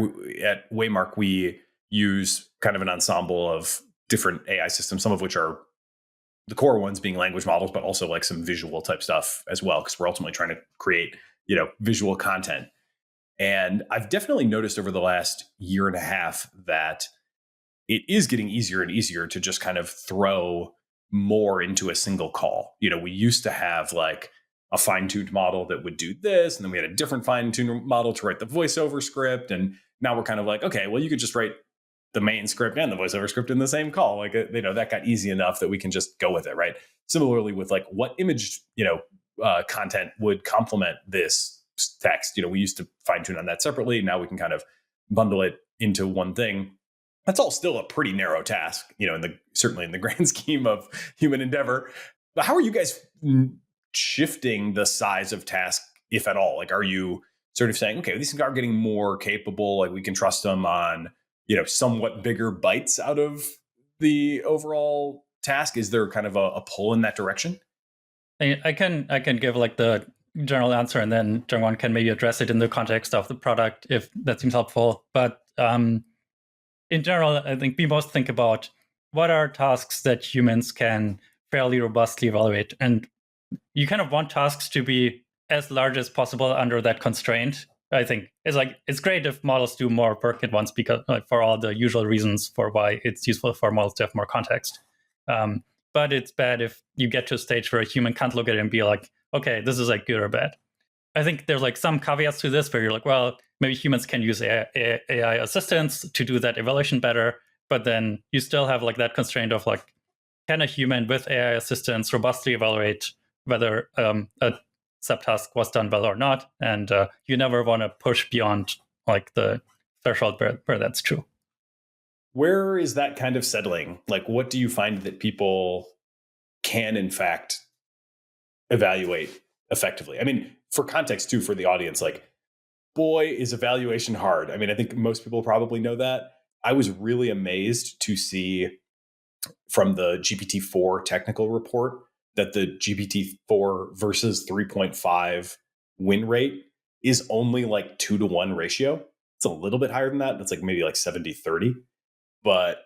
At Waymark, we use kind of an ensemble of different AI systems, some of which are the core ones being language models, but also like some visual type stuff as well, because we're ultimately trying to create, visual content. And I've definitely noticed over the last year and a half that it is getting easier and easier to just kind of throw more into a single call. We used to have like a fine-tuned model that would do this, and then we had a different fine-tuned model to write the voiceover script. And now we're kind of like, okay, well, you could just write the main script and the voiceover script in the same call. Like, that got easy enough that we can just go with it, right? Similarly with like what image, content would complement this text. We used to fine-tune on that separately. Now we can kind of bundle it into one thing. That's all still a pretty narrow task, certainly in the grand scheme of human endeavor. But how are you guys shifting the size of task, if at all? Like, are you sort of saying, okay, these things are getting more capable, like we can trust them on, somewhat bigger bites out of the overall task? Is there kind of a pull in that direction? I can give like the general answer, and then Jungwon can maybe address it in the context of the product if that seems helpful. But in general, I think we most think about what are tasks that humans can fairly robustly evaluate. And you kind of want tasks to be as large as possible under that constraint. I think it's great if models do more work at once, because for all the usual reasons for why it's useful for models to have more context. But it's bad if you get to a stage where a human can't look at it and be like, okay, this is like good or bad. I think there's like some caveats to this where you're like, well, maybe humans can use AI assistants to do that evaluation better, but then you still have like that constraint of like, can a human with AI assistants robustly evaluate whether a subtask was done well or not? And you never want to push beyond like the threshold where that's true. Where is that kind of settling? Like, what do you find that people can, in fact, evaluate effectively? I mean, for context too, for the audience, like, boy, is evaluation hard. I mean, I think most people probably know that. I was really amazed to see from the GPT-4 technical report that the GPT-4 versus 3.5 win rate is only like 2-to-1 ratio. It's a little bit higher than that. It's like maybe like 70-30. But,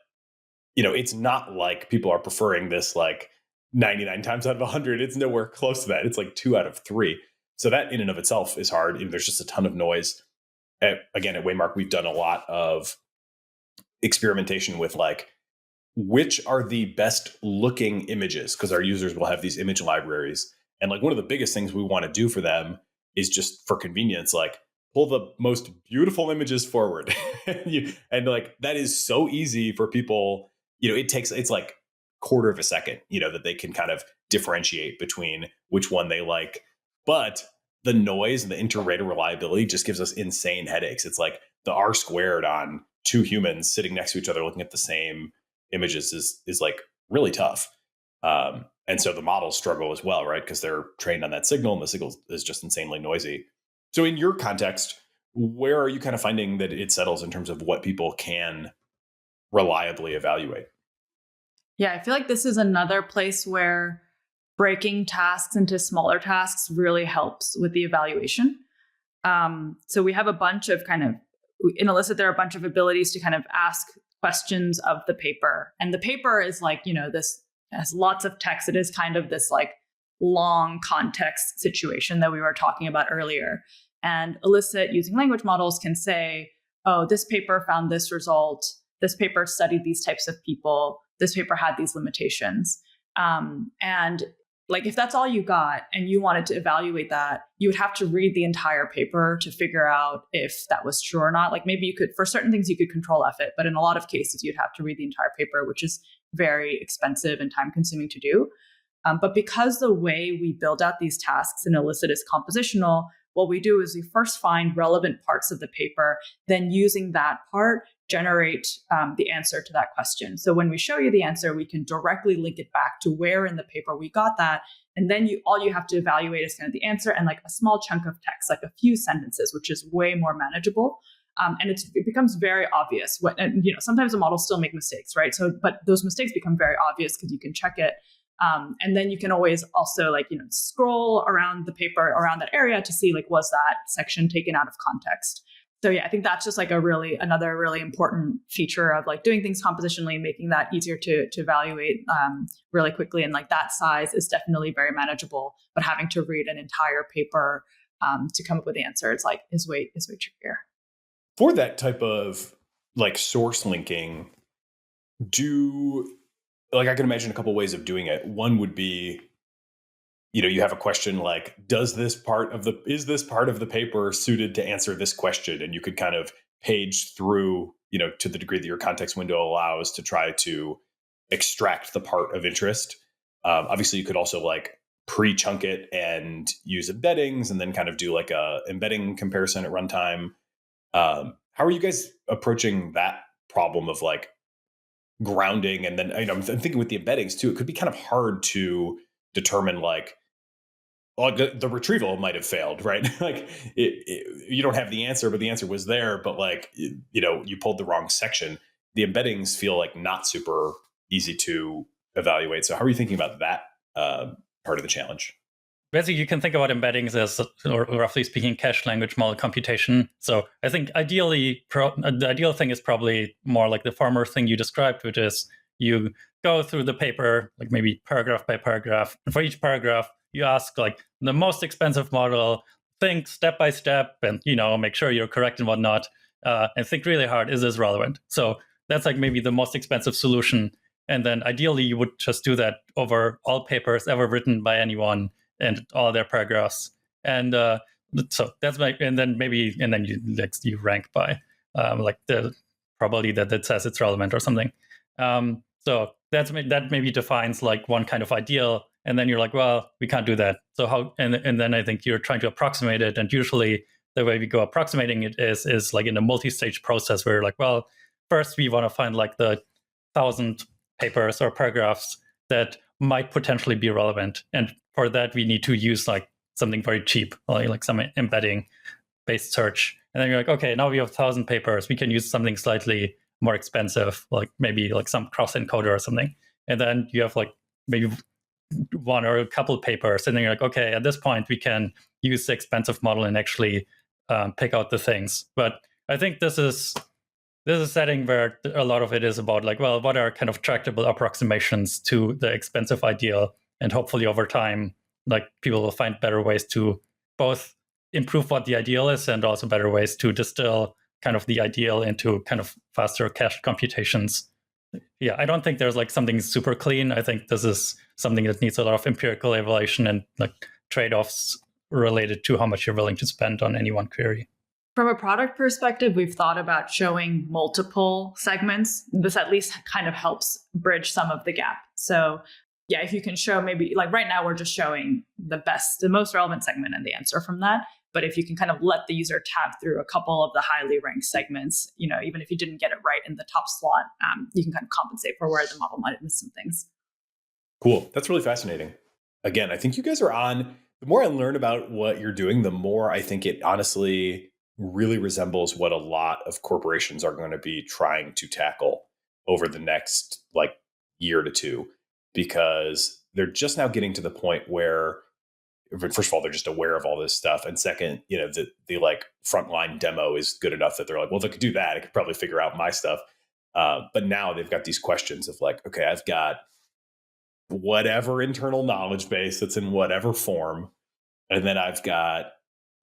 it's not like people are preferring this like 99 times out of 100. It's nowhere close to that. It's like 2 out of 3. So that in and of itself is hard. There's just a ton of noise. Again, at Waymark, we've done a lot of experimentation with like, which are the best looking images, because our users will have these image libraries. And like one of the biggest things we want to do for them is just for convenience, like pull the most beautiful images forward. And like that is so easy for people. It's like quarter of a second, that they can kind of differentiate between which one they like. But the noise and the inter-rater reliability just gives us insane headaches. It's like the R squared on 2 humans sitting next to each other looking at the same images is like really tough. And so the models struggle as well, right? Because they're trained on that signal, and the signal is just insanely noisy. So in your context, where are you kind of finding that it settles in terms of what people can reliably evaluate? Yeah, I feel like this is another place where breaking tasks into smaller tasks really helps with the evaluation. So we have a bunch of in Elicit, there are a bunch of abilities to kind of ask questions of the paper. And the paper is like, this has lots of text. It is kind of this like long context situation that we were talking about earlier. And Elicit, using language models, can say, oh, this paper found this result. This paper studied these types of people. This paper had these limitations. And like, if that's all you got and you wanted to evaluate that, you would have to read the entire paper to figure out if that was true or not. Like maybe you could, for certain things, you could control F it, but in a lot of cases, you'd have to read the entire paper, which is very expensive and time consuming to do. But because the way we build out these tasks in Elicit is compositional, what we do is we first find relevant parts of the paper, then using that part, generate the answer to that question. So when we show you the answer, we can directly link it back to where in the paper we got that. And then all you have to evaluate is kind of the answer and like a small chunk of text, like a few sentences, which is way more manageable. And it becomes very obvious. Sometimes the models still make mistakes, right? But those mistakes become very obvious because you can check it. And then you can always also scroll around the paper around that area to see was that section taken out of context. So yeah, I think that's just another really important feature of doing things compositionally, making that easier to evaluate really quickly. And that size is definitely very manageable, but having to read an entire paper to come up with the answer, is way trickier. For that type of source linking, I can imagine a couple ways of doing it. One would be, you have a question like, is this part of the paper suited to answer this question? And you could kind of page through, to the degree that your context window allows, to try to extract the part of interest. Obviously, you could also pre-chunk it and use embeddings and then kind of do a embedding comparison at runtime. How are you guys approaching that problem of grounding? And then I'm thinking with the embeddings too, it could be kind of hard to determine the retrieval might have failed, right? You don't have the answer, but the answer was there, but you pulled the wrong section. The embeddings feel not super easy to evaluate. So how are you thinking about that part of the challenge? Basically, you can think about embeddings as, or roughly speaking, cache language model computation. So I think ideally, the ideal thing is probably more like the former thing you described, which is you go through the paper, maybe paragraph by paragraph. And for each paragraph, you ask the most expensive model, think step by step and, make sure you're correct and whatnot, and think really hard, is this relevant? So that's maybe the most expensive solution. And then ideally, you would just do that over all papers ever written by anyone and all their paragraphs. And so that's and then you rank by the probability that says it's relevant or something. So that maybe defines one kind of ideal. And then you're well, we can't do that. So how? And then I think you're trying to approximate it. And usually the way we go approximating it is in a multi-stage process where well, first we want to find the 1,000 papers or paragraphs that might potentially be relevant. And for that, we need to use something very cheap, like some embedding based search. And then you're okay, now we have 1,000 papers. We can use something slightly more expensive, maybe some cross encoder or something. And then you have maybe one or a couple papers. And then you're okay, at this point, we can use the expensive model and actually pick out the things. But I think this is a setting where a lot of it is about like, well, what are kind of tractable approximations to the expensive ideal? And hopefully over time, like people will find better ways to both improve what the ideal is and also better ways to distill kind of the ideal into kind of faster cached computations. Yeah, I don't think there's like something super clean. I think this is something that needs a lot of empirical evaluation and like trade-offs related to how much you're willing to spend on any one query. From a product perspective, we've thought about showing multiple segments. This at least kind of helps bridge some of the gap. So yeah, if you can show maybe like right now we're just showing the most relevant segment and the answer from that. But if you can kind of let the user tab through a couple of the highly ranked segments, even if you didn't get it right in the top slot, you can kind of compensate for where the model might have missed some things. Cool. That's really fascinating. Again, I think you guys are on. The more I learn about what you're doing, the more I think it honestly really resembles what a lot of corporations are going to be trying to tackle over the next like year to two, because they're just now getting to the point where, first of all, they're just aware of all this stuff. And second, the like frontline demo is good enough that they're like, well, if I could do that, I could probably figure out my stuff. But now they've got these questions of like, okay, I've got whatever internal knowledge base that's in whatever form. And then I've got,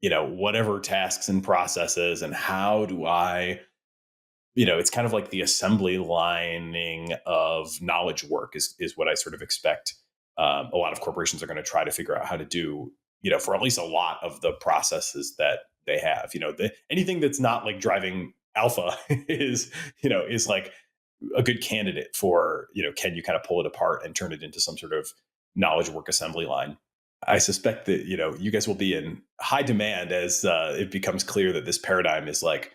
whatever tasks and processes, and how do I, it's kind of like the assembly lining of knowledge work is what I sort of expect. A lot of corporations are going to try to figure out how to do, for at least a lot of the processes that they have. Anything that's not like driving alpha is like a good candidate for, can you kind of pull it apart and turn it into some sort of knowledge work assembly line? I suspect that, you guys will be in high demand as it becomes clear that this paradigm is like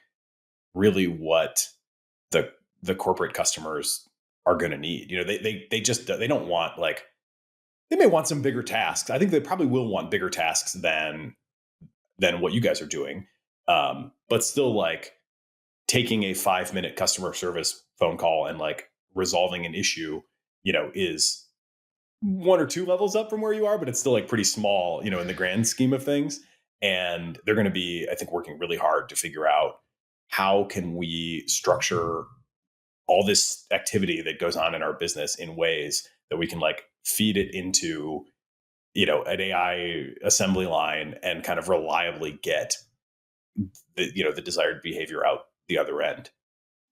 really what the corporate customers are going to need. They don't want like, they may want some bigger tasks. I think they probably will want bigger tasks than what you guys are doing. But still like taking a 5-minute customer service phone call and like resolving an issue, is 1 or 2 levels up from where you are, but it's still like pretty small, in the grand scheme of things. And they're going to be, I think, working really hard to figure out how can we structure all this activity that goes on in our business in ways that we can like feed it into, an AI assembly line and kind of reliably get the desired behavior out the other end.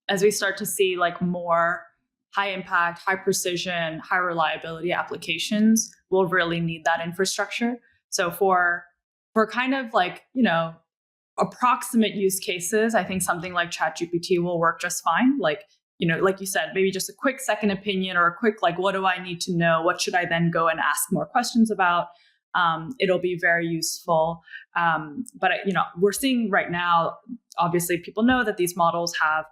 As we start to see like more high impact, high precision, high reliability applications, we'll really need that infrastructure. So for kind of like, approximate use cases, I think something like ChatGPT will work just fine. Like, like you said, maybe just a quick second opinion or a quick, like, what do I need to know? What should I then go and ask more questions about? It'll be very useful. But, we're seeing right now, obviously people know that these models have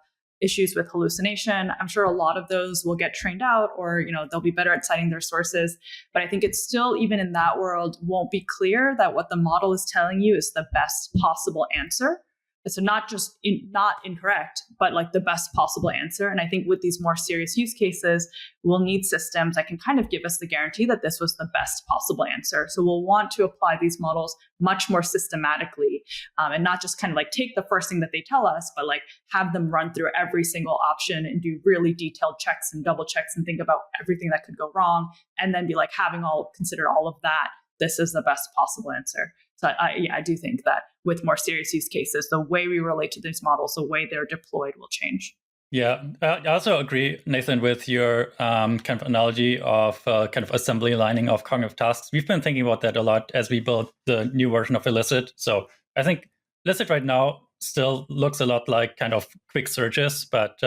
issues with hallucination. I'm sure a lot of those will get trained out, or, they'll be better at citing their sources. But I think it's still, even in that world, won't be clear that what the model is telling you is the best possible answer. So not just not incorrect, but like the best possible answer. And I think with these more serious use cases, we'll need systems that can kind of give us the guarantee that this was the best possible answer. So we'll want to apply these models much more systematically, and not just kind of like take the first thing that they tell us, but like have them run through every single option and do really detailed checks and double checks and think about everything that could go wrong. And then be like, having considered all of that, this is the best possible answer. So I do think that with more serious use cases, the way we relate to these models, the way they're deployed will change. Yeah, I also agree, Nathan, with your kind of analogy of kind of assembly lining of cognitive tasks. We've been thinking about that a lot as we build the new version of Elicit. So I think Elicit right now still looks a lot like kind of quick searches, but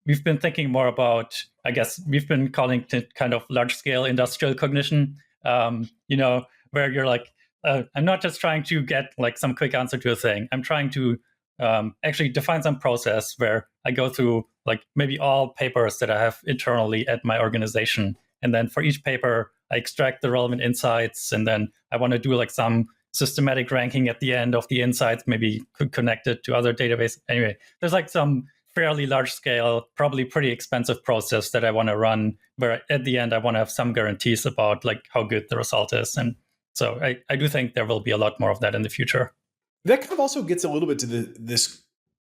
we've been thinking more about, I guess we've been calling it kind of large scale industrial cognition, where you're like, I'm not just trying to get like some quick answer to a thing. I'm trying to actually define some process where I go through like maybe all papers that I have internally at my organization. And then for each paper, I extract the relevant insights. And then I want to do like some systematic ranking at the end of the insights, maybe connect it to other databases. Anyway, there's like some fairly large scale, probably pretty expensive process that I want to run, where at the end, I want to have some guarantees about like how good the result is. And so I do think there will be a lot more of that in the future. That kind of also gets a little bit to this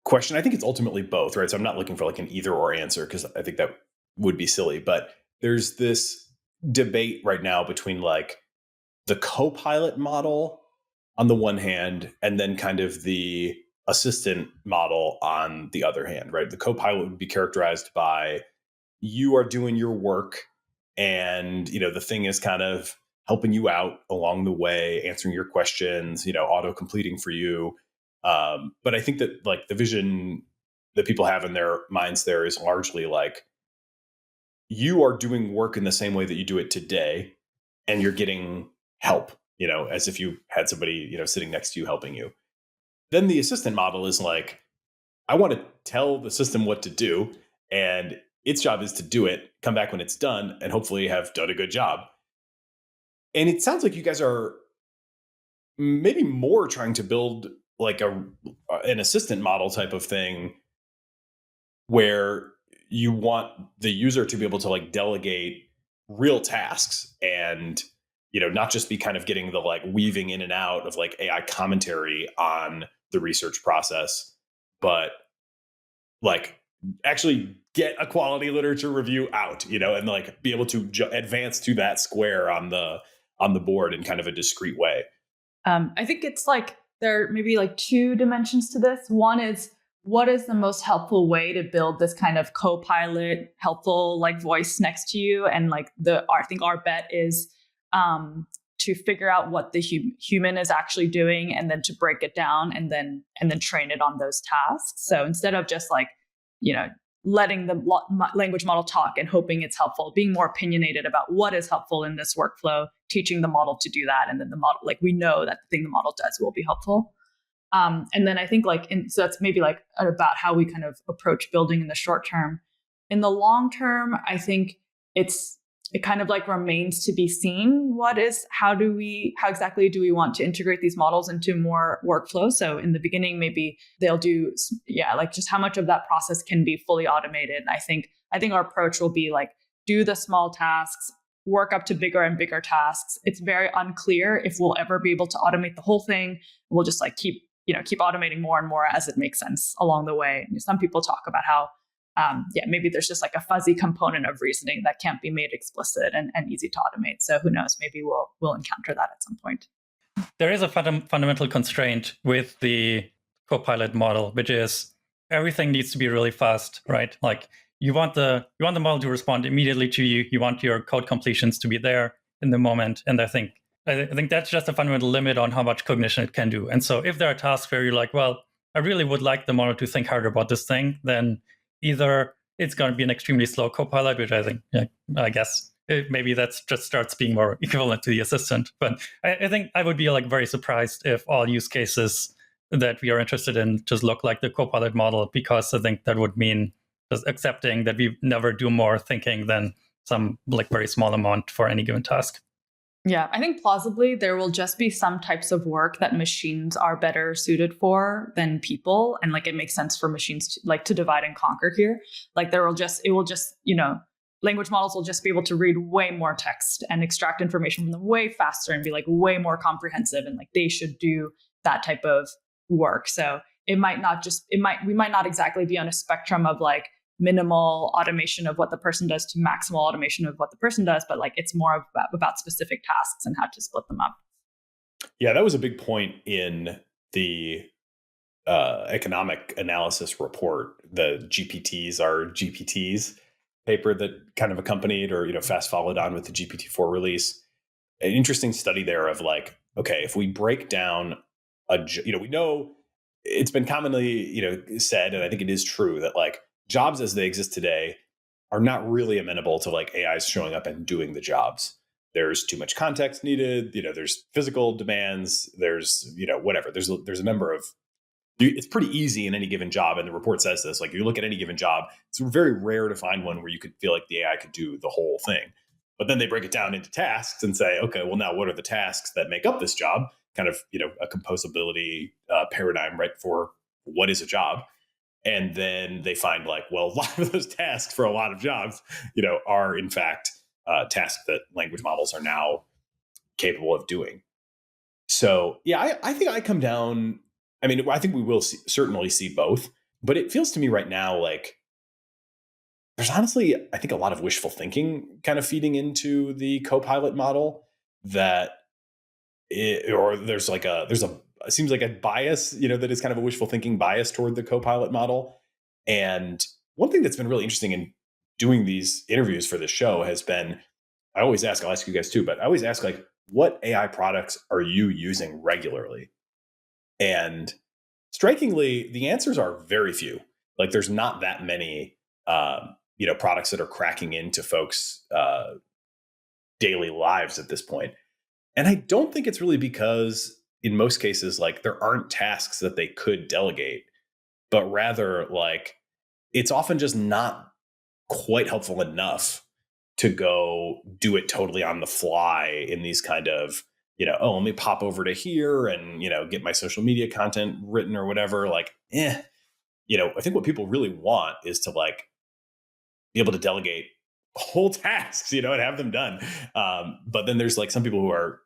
question. I think it's ultimately both, right? So I'm not looking for like an either or answer because I think that would be silly. But there's this debate right now between like the co-pilot model on the one hand, and then kind of the assistant model on the other hand, right? The co-pilot would be characterized by you are doing your work and, the thing is kind of helping you out along the way, answering your questions, auto completing for you. But I think that like the vision that people have in their minds there is largely like you are doing work in the same way that you do it today and you're getting help, as if you had somebody, sitting next to you helping you. Then the assistant model is like, I want to tell the system what to do and its job is to do it, come back when it's done, and hopefully have done a good job. And it sounds like you guys are maybe more trying to build like an assistant model type of thing where you want the user to be able to like delegate real tasks and, not just be kind of getting the like weaving in and out of like AI commentary on the research process, but like actually get a quality literature review out, and like be able to advance to that square on the board in kind of a discrete way. I think it's like there are maybe like two dimensions to this. One is what is the most helpful way to build this kind of co-pilot helpful like voice next to you, and like I think our bet is to figure out what the human is actually doing and then to break it down and then train it on those tasks. So instead of just like letting the language model talk and hoping it's helpful, being more opinionated about what is helpful in this workflow, teaching the model to do that. And then the model, like we know that the thing the model does will be helpful. And then I think so that's maybe like about how we kind of approach building in the short term. In the long term, I think it kind of like remains to be seen how exactly do we want to integrate these models into more workflow? So in the beginning, maybe they'll do, like just how much of that process can be fully automated. I think our approach will be like, do the small tasks, work up to bigger and bigger tasks. It's very unclear if we'll ever be able to automate the whole thing. We'll just like keep automating more and more as it makes sense along the way. And some people talk about how maybe there's just like a fuzzy component of reasoning that can't be made explicit and easy to automate. So who knows, maybe we'll encounter that at some point. There is a fundamental constraint with the Copilot model, which is everything needs to be really fast, right? Like you want the model to respond immediately to you. You want your code completions to be there in the moment. And I think that's just a fundamental limit on how much cognition it can do. And so if there are tasks where you're like, well, I really would like the model to think harder about this thing, then either it's going to be an extremely slow Copilot, which I think, I guess maybe that's just starts being more equivalent to the assistant. But I think I would be like very surprised if all use cases that we are interested in just look like the Copilot model, because I think that would mean just accepting that we never do more thinking than some like very small amount for any given task. Yeah, I think plausibly there will just be some types of work that machines are better suited for than people. And like it makes sense for machines to divide and conquer here. Like language models will just be able to read way more text and extract information from them way faster and be like way more comprehensive. And like they should do that type of work. So we might not exactly be on a spectrum of like minimal automation of what the person does to maximal automation of what the person does, but like it's more about specific tasks and how to split them up. Yeah, that was a big point in the economic analysis report, the GPTs are GPTs paper that kind of accompanied or fast followed on with the GPT-4 release. An interesting study there of like, okay, if we break down we know it's been commonly said, and I think it is true, that like jobs as they exist today are not really amenable to like AIs showing up and doing the jobs. There's too much context needed. There's physical demands. There's, whatever. There's a number of, it's pretty easy in any given job. And the report says this, like you look at any given job, it's very rare to find one where you could feel like the AI could do the whole thing. But then they break it down into tasks and say, okay, well now what are the tasks that make up this job? Kind of, a composability paradigm, right? For what is a job? And then they find like, well, a lot of those tasks for a lot of jobs, are in fact tasks that language models are now capable of doing. So, yeah, I think I come down. I mean, I think we will certainly see both, But it feels to me right now like there's honestly, I think, a lot of wishful thinking kind of feeding into the Copilot model that there's it seems like a bias, that is kind of a wishful thinking bias toward the Copilot model. And one thing that's been really interesting in doing these interviews for this show has been, I'll ask you guys too, but I always ask, like, what AI products are you using regularly? And strikingly, the answers are very few. Like, there's not that many, products that are cracking into folks' daily lives at this point. And I don't think it's really because, in most cases, like, there aren't tasks that they could delegate, but rather, like, it's often just not quite helpful enough to go do it totally on the fly in these kind of, let me pop over to here and, get my social media content written or whatever. Like, I think what people really want is to, like, be able to delegate whole tasks, and have them done. But then there's, like, some people who are,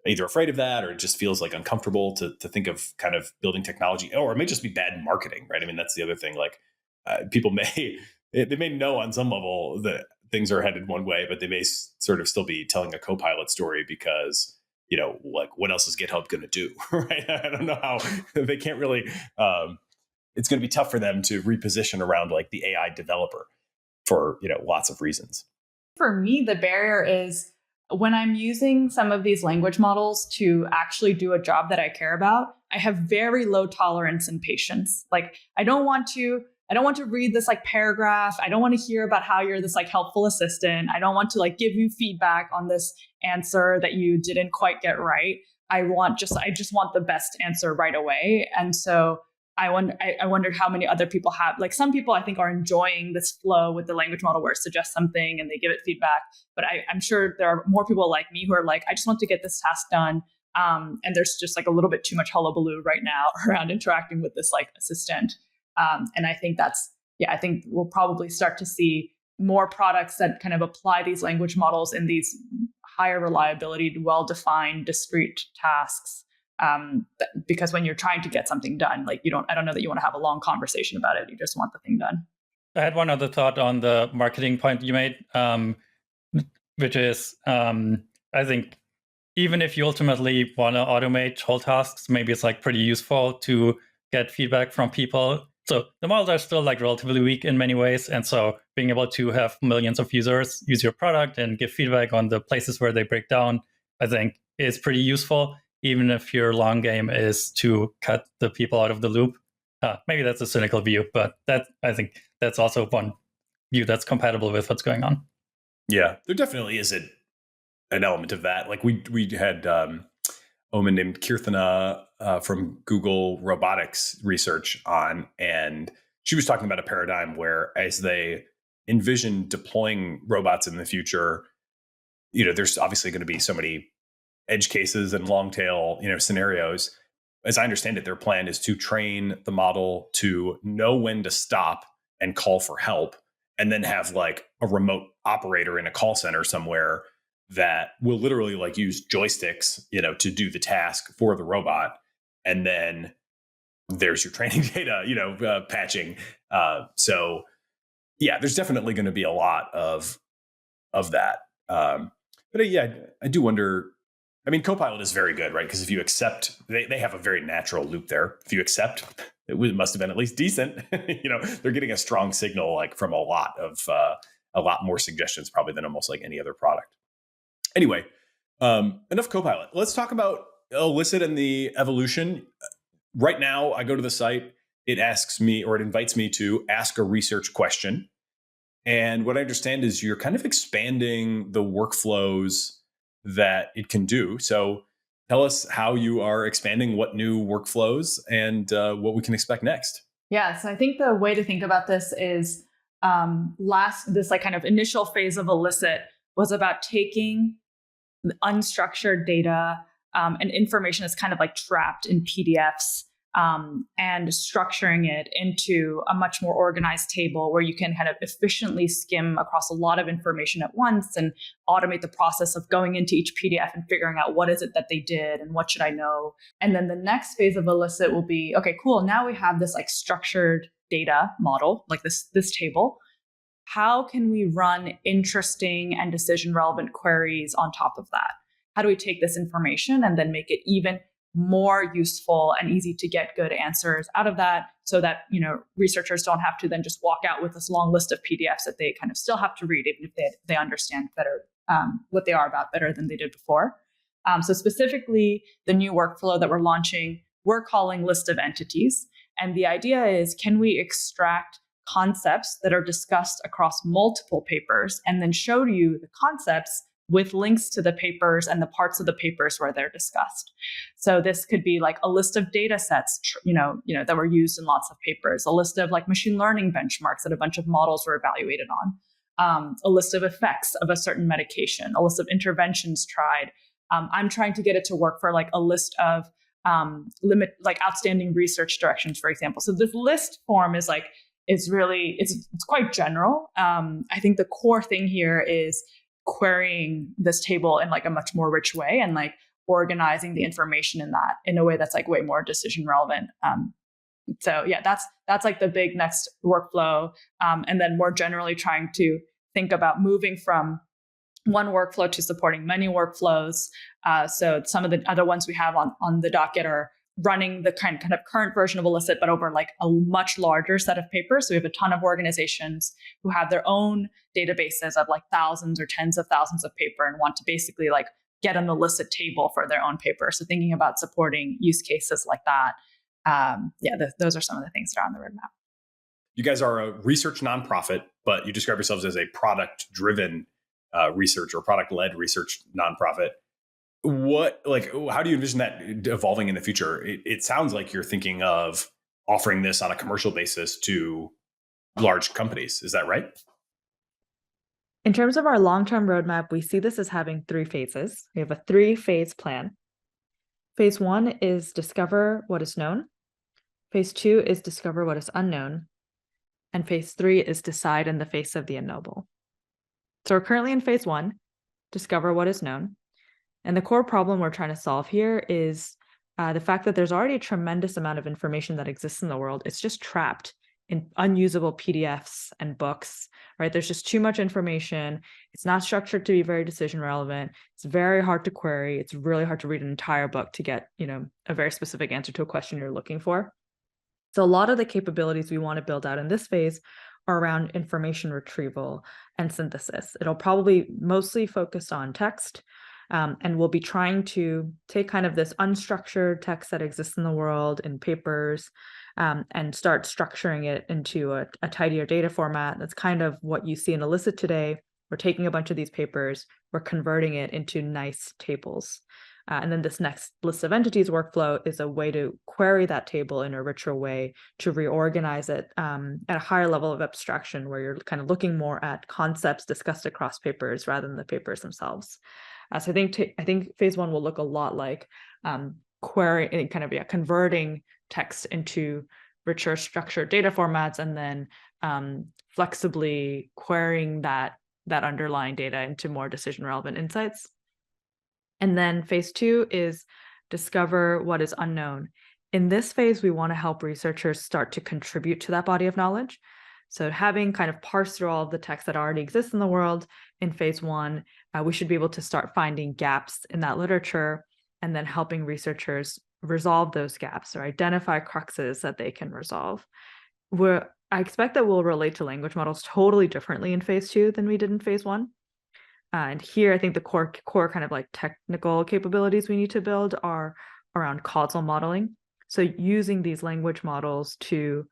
either afraid of that, or it just feels like uncomfortable to think of kind of building technology, or it may just be bad marketing, right? I mean, that's the other thing. Like, people they may know on some level that things are headed one way, but they may sort of still be telling a Copilot story because, like, what else is GitHub going to do, right? I don't know how they can't really. It's going to be tough for them to reposition around, like, the AI developer for, lots of reasons. For me, the barrier is when I'm using some of these language models to actually do a job that I care about, I have very low tolerance and patience. Like, I don't want to read this, like, paragraph. I don't want to hear about how you're this, like, helpful assistant. I don't want to, like, give you feedback on this answer that you didn't quite get right. I just want the best answer right away. And so I wondered how many other people have, like, some people I think are enjoying this flow with the language model where it suggests something and they give it feedback. But I'm sure there are more people like me who are like, I just want to get this task done. And there's just, like, a little bit too much hullabaloo right now around interacting with this, like, assistant. And I think I think we'll probably start to see more products that kind of apply these language models in these higher reliability, well-defined, discrete tasks. Because when you're trying to get something done, like, I don't know that you want to have a long conversation about it. You just want the thing done. I had one other thought on the marketing point you made, which is, I think even if you ultimately want to automate whole tasks, maybe it's, like, pretty useful to get feedback from people. So the models are still, like, relatively weak in many ways. And so being able to have millions of users use your product and give feedback on the places where they break down, I think is pretty useful, even if your long game is to cut the people out of the loop. Maybe that's a cynical view, but I think that's also one view that's compatible with what's going on. Yeah, there definitely is an element of that. Like, we had woman named Kirthana from Google Robotics Research on, and she was talking about a paradigm where, as they envision deploying robots in the future, there's obviously going to be so many edge cases and long tail, scenarios. As I understand it, their plan is to train the model to know when to stop and call for help, and then have, like, a remote operator in a call center somewhere that will literally, like, use joysticks, to do the task for the robot. And then there's your training data, patching. So yeah, there's definitely going to be a lot of that. But yeah, I do wonder. I mean, Copilot is very good, right? Because if you accept, they have a very natural loop there. If you accept, it must have been at least decent. They're getting a strong signal, like, from a lot more suggestions probably than almost, like, any other product. Anyway, enough Copilot. Let's talk about Elicit and the evolution. Right now, I go to the site. It asks me, or it invites me to ask a research question. And what I understand is you're kind of expanding the workflows that it can do. So tell us how you are expanding, what new workflows, and what we can expect next. Yeah, so I think the way to think about this is this, like, kind of initial phase of Elicit was about taking unstructured data and information that's kind of, like, trapped in PDFs and structuring it into a much more organized table where you can kind of efficiently skim across a lot of information at once and automate the process of going into each PDF and figuring out what is it that they did and what should I know. And then the next phase of Elicit will be, okay, cool. Now we have this like structured data model, like this table. How can we run interesting and decision relevant queries on top of that? How do we take this information and then make it even more useful and easy to get good answers out of that, so that researchers don't have to then just walk out with this long list of PDFs that they kind of still have to read, even if they understand better what they are about better than they did before. So specifically, the new workflow that we're launching, we're calling list of entities. And the idea is, can we extract concepts that are discussed across multiple papers and then show you the concepts with links to the papers and the parts of the papers where they're discussed. So this could be like a list of data sets, that were used in lots of papers, a list of like machine learning benchmarks that a bunch of models were evaluated on, a list of effects of a certain medication, a list of interventions tried. I'm trying to get it to work for like a list of outstanding research directions, for example. So this list form is quite general. I think the core thing here is querying this table in like a much more rich way and like organizing the information in that in a way that's like way more decision relevant. So yeah, that's like the big next workflow. And then more generally trying to think about moving from one workflow to supporting many workflows. So some of the other ones we have on the docket are running the kind of current version of Elicit, but over like a much larger set of papers. So we have a ton of organizations who have their own databases of like thousands or tens of thousands of paper and want to basically like get an Elicit table for their own paper. So thinking about supporting use cases like that. Those are some of the things that are on the roadmap. You guys are a research nonprofit, but you describe yourselves as a product-driven research or product-led research nonprofit. How do you envision that evolving in the future? It sounds like you're thinking of offering this on a commercial basis to large companies. Is that right? In terms of our long-term roadmap, we see this as having 3 phases. We have a 3-phase plan. Phase 1 is discover what is known. Phase 2 is discover what is unknown. And phase 3 is decide in the face of the unknowable. So we're currently in phase 1, discover what is known. And the core problem we're trying to solve here is the fact that there's already a tremendous amount of information that exists in the world. It's just trapped in unusable PDFs and books, right? There's just too much information. It's not structured to be very decision relevant. It's very hard to query. It's really hard to read an entire book to get, a very specific answer to a question you're looking for. So a lot of the capabilities we want to build out in this phase are around information retrieval and synthesis. It'll probably mostly focus on text. And we'll be trying to take kind of this unstructured text that exists in the world in papers and start structuring it into a tidier data format. That's kind of what you see in Elicit today. We're taking a bunch of these papers, we're converting it into nice tables. And then this next list of entities workflow is a way to query that table in a richer way, to reorganize it at a higher level of abstraction, where you're kind of looking more at concepts discussed across papers rather than the papers themselves. So I think phase 1 will look a lot like querying, converting text into richer structured data formats, and then flexibly querying that underlying data into more decision relevant insights. And then phase 2 is discover what is unknown. In this phase, we want to help researchers start to contribute to that body of knowledge. So having kind of parsed through all of the text that already exists in the world in phase 1, we should be able to start finding gaps in that literature and then helping researchers resolve those gaps or identify cruxes that they can resolve. I expect that we'll relate to language models totally differently in phase 2 than we did in phase 1. And here, I think the core kind of like technical capabilities we need to build are around causal modeling. So using these language models to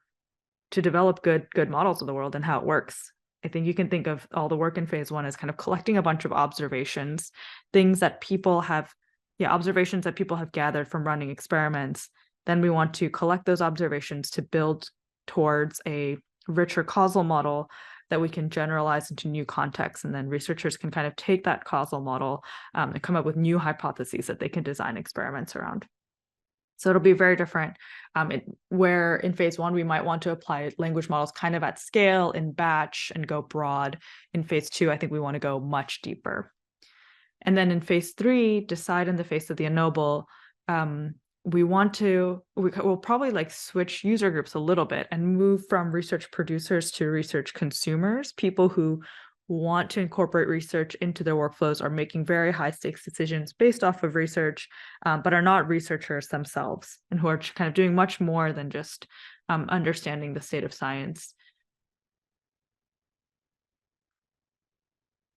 develop good models of the world and how it works. I think you can think of all the work in phase 1 as kind of collecting a bunch of observations, observations that people have gathered from running experiments. Then we want to collect those observations to build towards a richer causal model that we can generalize into new contexts. And then researchers can kind of take that causal model and come up with new hypotheses that they can design experiments around. So it'll be very different. Where in phase 1, we might want to apply language models kind of at scale in batch and go broad. In phase 2, I think we want to go much deeper. And then in phase 3, decide in the face of the unknowable, we'll probably like switch user groups a little bit and move from research producers to research consumers, people who want to incorporate research into their workflows, are making very high stakes decisions based off of research, but are not researchers themselves, and who are kind of doing much more than just understanding the state of science.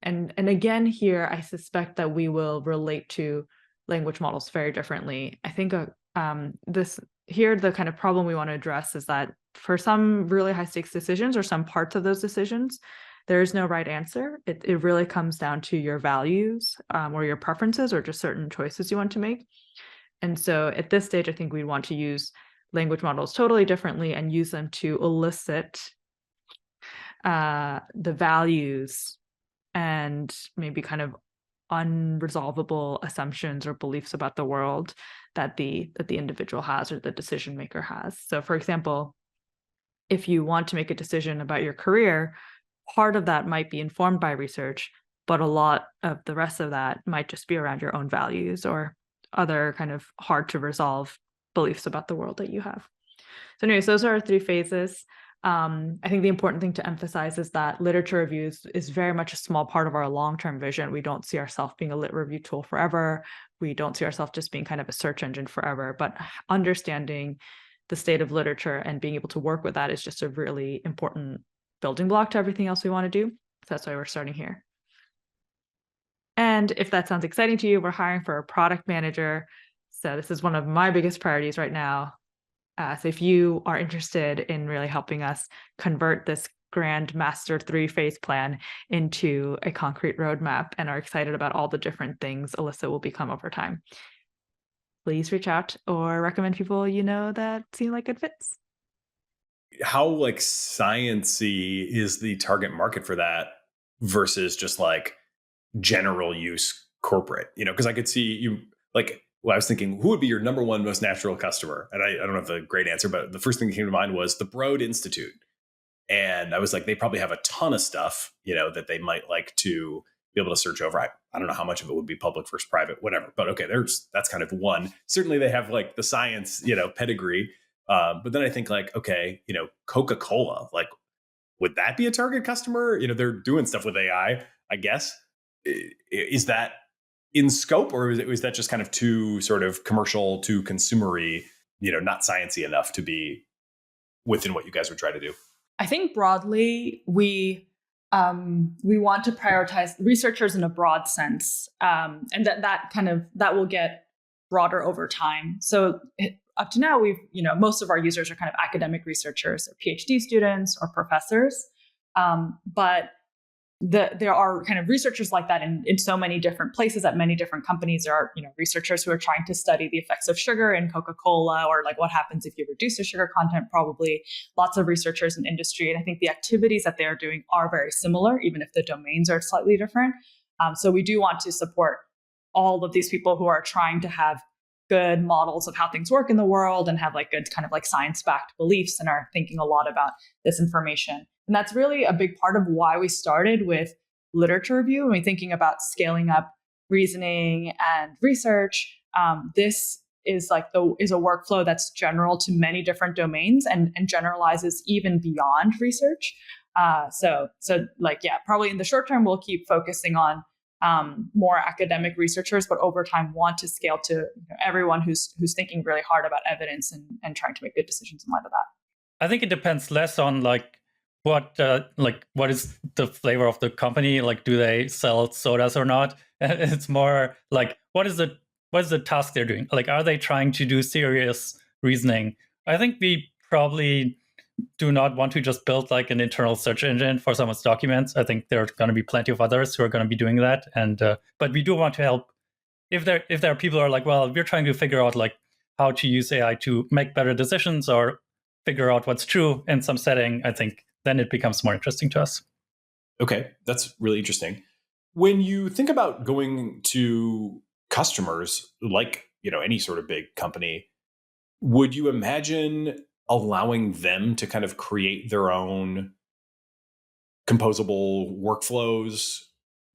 And again, here, I suspect that we will relate to language models very differently. I think the kind of problem we want to address is that for some really high stakes decisions, or some parts of those decisions, there is no right answer. It really comes down to your values or your preferences, or just certain choices you want to make. And so at this stage, I think we want to use language models totally differently and use them to elicit the values and maybe kind of unresolvable assumptions or beliefs about the world that the individual has, or the decision maker has. So for example, if you want to make a decision about your career, part of that might be informed by research, but a lot of the rest of that might just be around your own values or other kind of hard to resolve beliefs about the world that you have. So anyways, those are our 3 phases. I think the important thing to emphasize is that literature reviews is very much a small part of our long-term vision. We don't see ourselves being a lit review tool forever. We don't see ourselves just being kind of a search engine forever, but understanding the state of literature and being able to work with that is just a really important building block to everything else we want to do. So that's why we're starting here. And if that sounds exciting to you, we're hiring for a product manager. So this is one of my biggest priorities right now. So if you are interested in really helping us convert this grand master 3-phase plan into a concrete roadmap and are excited about all the different things Elicit will become over time, please reach out or recommend people you know that seem like good fits. How like sciencey is the target market for that versus just like general use corporate? Because I could see you like. Well, I was thinking, who would be your number one most natural customer? And I don't have a great answer, but the first thing that came to mind was the Broad Institute. And I was like, they probably have a ton of stuff, that they might like to be able to search over. I don't know how much of it would be public versus private, whatever. But okay, that's kind of one. Certainly they have like the science, pedigree. But then I think like, okay, Coca-Cola, like, would that be a target customer? They're doing stuff with AI, I guess. Is that in scope, or is that just kind of too sort of commercial, too consumery, not sciencey enough to be within what you guys would try to do? I think broadly, we want to prioritize researchers in a broad sense, and that will get broader over time. So up to now, most of our users are kind of academic researchers, or PhD students, or professors, but there are kind of researchers like that in so many different places at many different companies. There are researchers who are trying to study the effects of sugar in Coca-Cola, or like what happens if you reduce the sugar content. Probably lots of researchers in industry, and I think the activities that they are doing are very similar, even if the domains are slightly different. So we do want to support all of these people who are trying to have good models of how things work in the world and have like good kind of like science-backed beliefs and are thinking a lot about this information. And that's really a big part of why we started with literature review. When we're thinking about scaling up reasoning and research, this is a workflow that's general to many different domains and generalizes even beyond research. Probably in the short term, we'll keep focusing on more academic researchers, but over time want to scale to everyone who's thinking really hard about evidence and trying to make good decisions in light of that. I think it depends less on what is the flavor of the company? Like, do they sell sodas or not? It's more like, what is the task they're doing? Like, are they trying to do serious reasoning? I think we probably do not want to just build like an internal search engine for someone's documents. I think there are going to be plenty of others who are going to be doing that. And but we do want to help if there are people who are like, well, we're trying to figure out like how to use AI to make better decisions or figure out what's true in some setting. I think then it becomes more interesting to us. Okay, that's really interesting. When you think about going to customers, like any sort of big company, would you imagine allowing them to kind of create their own composable workflows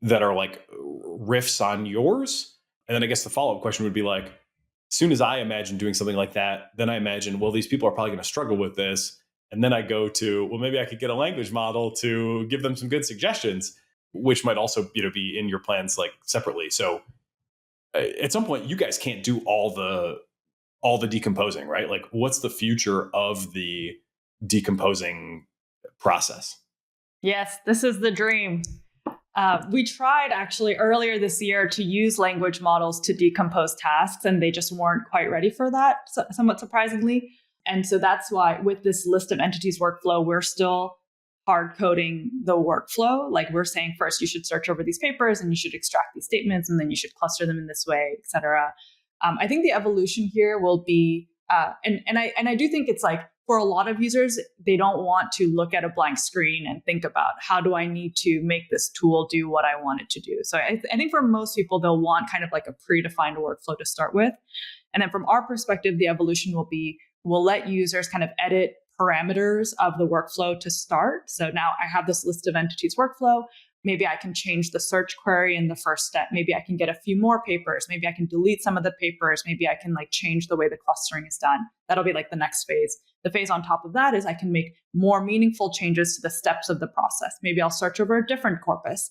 that are like riffs on yours? And then I guess the follow-up question would be like, as soon as I imagine doing something like that, then I imagine, well, these people are probably going to struggle with this. And then I go to, well, maybe I could get a language model to give them some good suggestions, which might also, be in your plans like separately. So at some point, you guys can't do all the decomposing, right? Like, what's the future of the decomposing process? Yes, this is the dream. We tried actually earlier this year to use language models to decompose tasks, and they just weren't quite ready for that, somewhat surprisingly. And so that's why with this list of entities workflow, we're still hard coding the workflow. Like, we're saying first, you should search over these papers and you should extract these statements, and then you should cluster them in this way, et cetera. I think the evolution here will be, and I do think it's like, for a lot of users, they don't want to look at a blank screen and think about, how do I need to make this tool do what I want it to do? So I think for most people, they'll want kind of like a predefined workflow to start with. And then from our perspective, the evolution will be, we'll let users kind of edit parameters of the workflow to start. So now I have this list of entities workflow. Maybe I can change the search query in the first step. Maybe I can get a few more papers. Maybe I can delete some of the papers. Maybe I can like change the way the clustering is done. That'll be like the next phase. The phase on top of that is I can make more meaningful changes to the steps of the process. Maybe I'll search over a different corpus.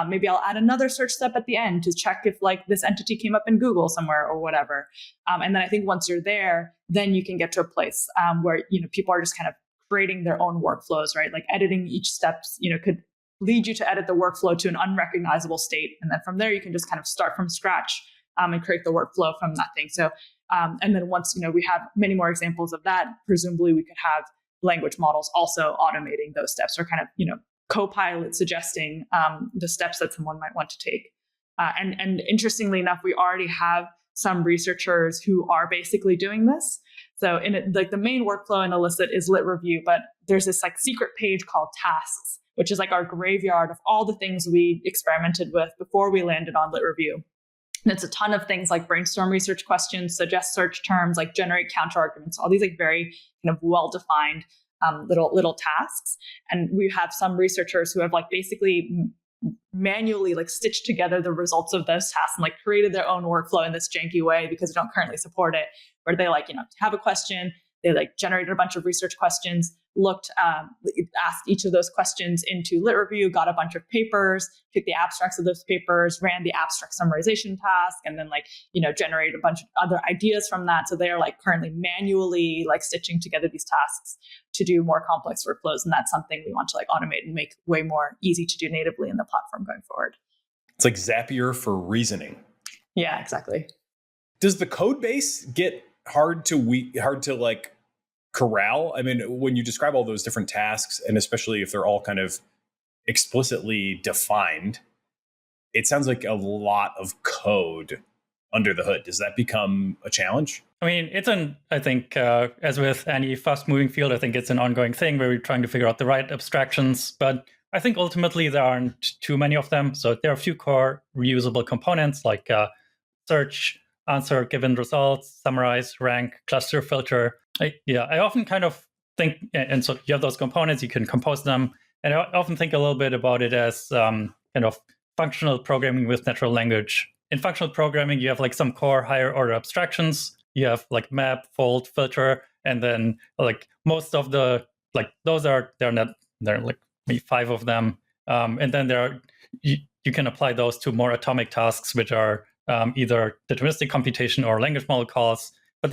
Maybe I'll add another search step at the end to check if like this entity came up in Google somewhere or whatever. And then I think once you're there, then you can get to a place where, people are just kind of creating their own workflows, right? Like editing each steps, could lead you to edit the workflow to an unrecognizable state. And then from there, you can just kind of start from scratch and create the workflow from nothing. So, and then once, we have many more examples of that, presumably we could have language models also automating those steps, or kind of, co-pilot suggesting the steps that someone might want to take. And interestingly enough, we already have some researchers who are basically doing this. So in it, like the main workflow in Elicit is lit review, but there's this like secret page called tasks, which is like our graveyard of all the things we experimented with before we landed on lit review. And it's a ton of things like brainstorm research questions, suggest search terms, like generate counter arguments, all these like very kind of well-defined little tasks. And we have some researchers who have like basically manually like stitched together the results of those tasks and like created their own workflow in this janky way because they don't currently support it, where they like, have a question, they like generated a bunch of research questions, asked each of those questions into lit review, got a bunch of papers, took the abstracts of those papers, ran the abstract summarization task, and then like, generated a bunch of other ideas from that. So they're like currently manually like stitching together these tasks to do more complex workflows. And that's something we want to like automate and make way more easy to do natively in the platform going forward. It's like Zapier for reasoning. Yeah, exactly. Does the code base get hard to like corral? I mean, when you describe all those different tasks, and especially if they're all kind of explicitly defined, it sounds like a lot of code under the hood. Does that become a challenge? I mean, I think, as with any fast moving field, I think it's an ongoing thing where we're trying to figure out the right abstractions. But I think ultimately there aren't too many of them. So there are a few core reusable components like search, answer given results, summarize, rank, cluster, filter. I often kind of think, and so you have those components, you can compose them. And I often think a little bit about it as kind of functional programming with natural language. In functional programming, you have like some core higher order abstractions. You have like map, fold, filter, and then like most of the, like those are, there are like maybe 5 of them. And then you can apply those to more atomic tasks, which are either deterministic computation or language model calls. But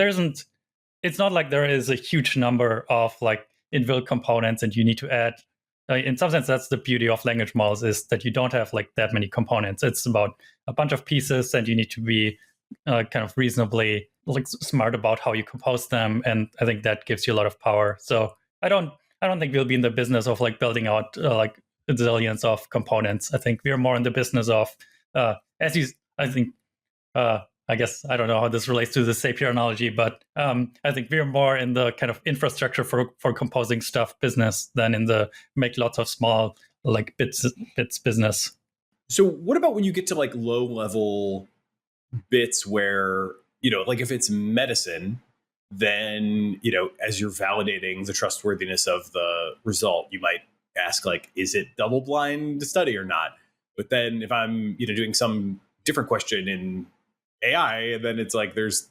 it's not like there is a huge number of like individual components and you need to add. In some sense, that's the beauty of language models, is that you don't have like that many components. It's about a bunch of pieces, and you need to be kind of reasonably like smart about how you compose them. And I think that gives you a lot of power. So I don't think we'll be in the business of like building out like zillions of components. I think we're more in the business of I guess I don't know how this relates to the Zapier analogy, but I think we're more in the kind of infrastructure for composing stuff business than in the make lots of small like bits business. So what about when you get to like low level bits where, like if it's medicine, then, as you're validating the trustworthiness of the result, you might ask, like, is it double blind study or not? But then if I'm, doing some different question in AI, then it's like there's,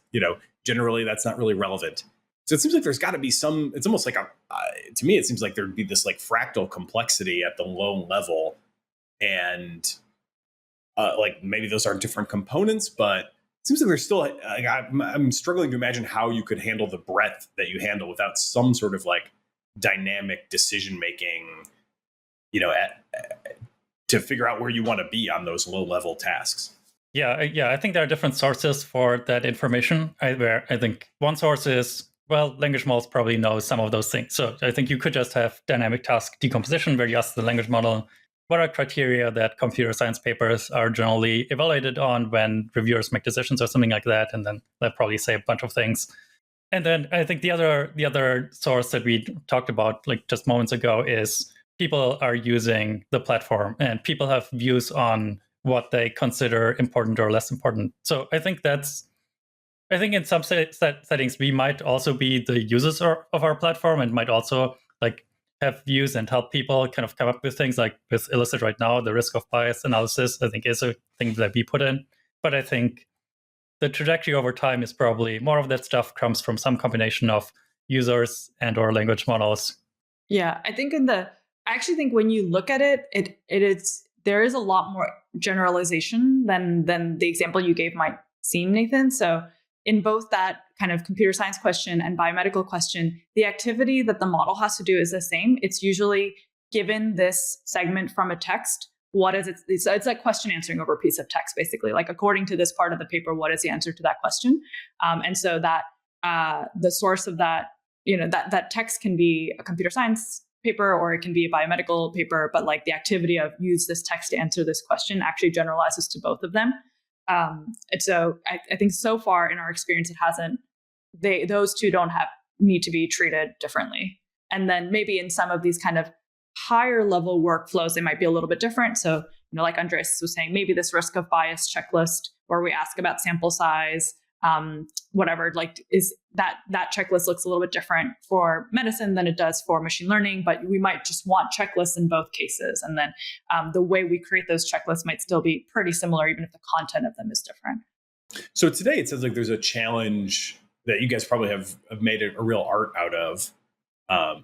generally that's not really relevant. So it seems like there's got to be some, it's almost like to me, it seems like there'd be this like fractal complexity at the low level. And like maybe those are different components, but it seems like there's still, like, I'm struggling to imagine how you could handle the breadth that you handle without some sort of like dynamic decision making, to figure out where you want to be on those low level tasks. Yeah. I think there are different sources for that information. Where I think one source is, well, language models probably know some of those things. So I think you could just have dynamic task decomposition where you ask the language model, what are criteria that computer science papers are generally evaluated on when reviewers make decisions or something like that? And then they'll probably say a bunch of things. And then I think the other source that we talked about like just moments ago is people are using the platform and people have views on what they consider important or less important. So I think in some settings, we might also be the users of our platform and might also like have views and help people kind of come up with things. Like with Elicit right now, the risk of bias analysis, I think, is a thing that we put in. But I think the trajectory over time is probably more of that stuff comes from some combination of users and or language models. Yeah, I actually think when you look at there is a lot more generalization than the example you gave might seem, Nathan. So in both that kind of computer science question and biomedical question, the activity that the model has to do is the same. It's usually given this segment from a text. What is it? It's like question answering over a piece of text, basically. Like, according to this part of the paper, what is the answer to that question? And so that the source of that, that text can be a computer science paper or it can be a biomedical paper, but like the activity of use this text to answer this question actually generalizes to both of them. And so I think so far in our experience, it hasn't, those two don't need to be treated differently. And then maybe in some of these kind of higher level workflows, they might be a little bit different. So, like Andreas was saying, maybe this risk of bias checklist where we ask about sample size, whatever, like is that checklist looks a little bit different for medicine than it does for machine learning, but we might just want checklists in both cases. And then the way we create those checklists might still be pretty similar, even if the content of them is different. So today it sounds like there's a challenge that you guys probably have made a real art out of.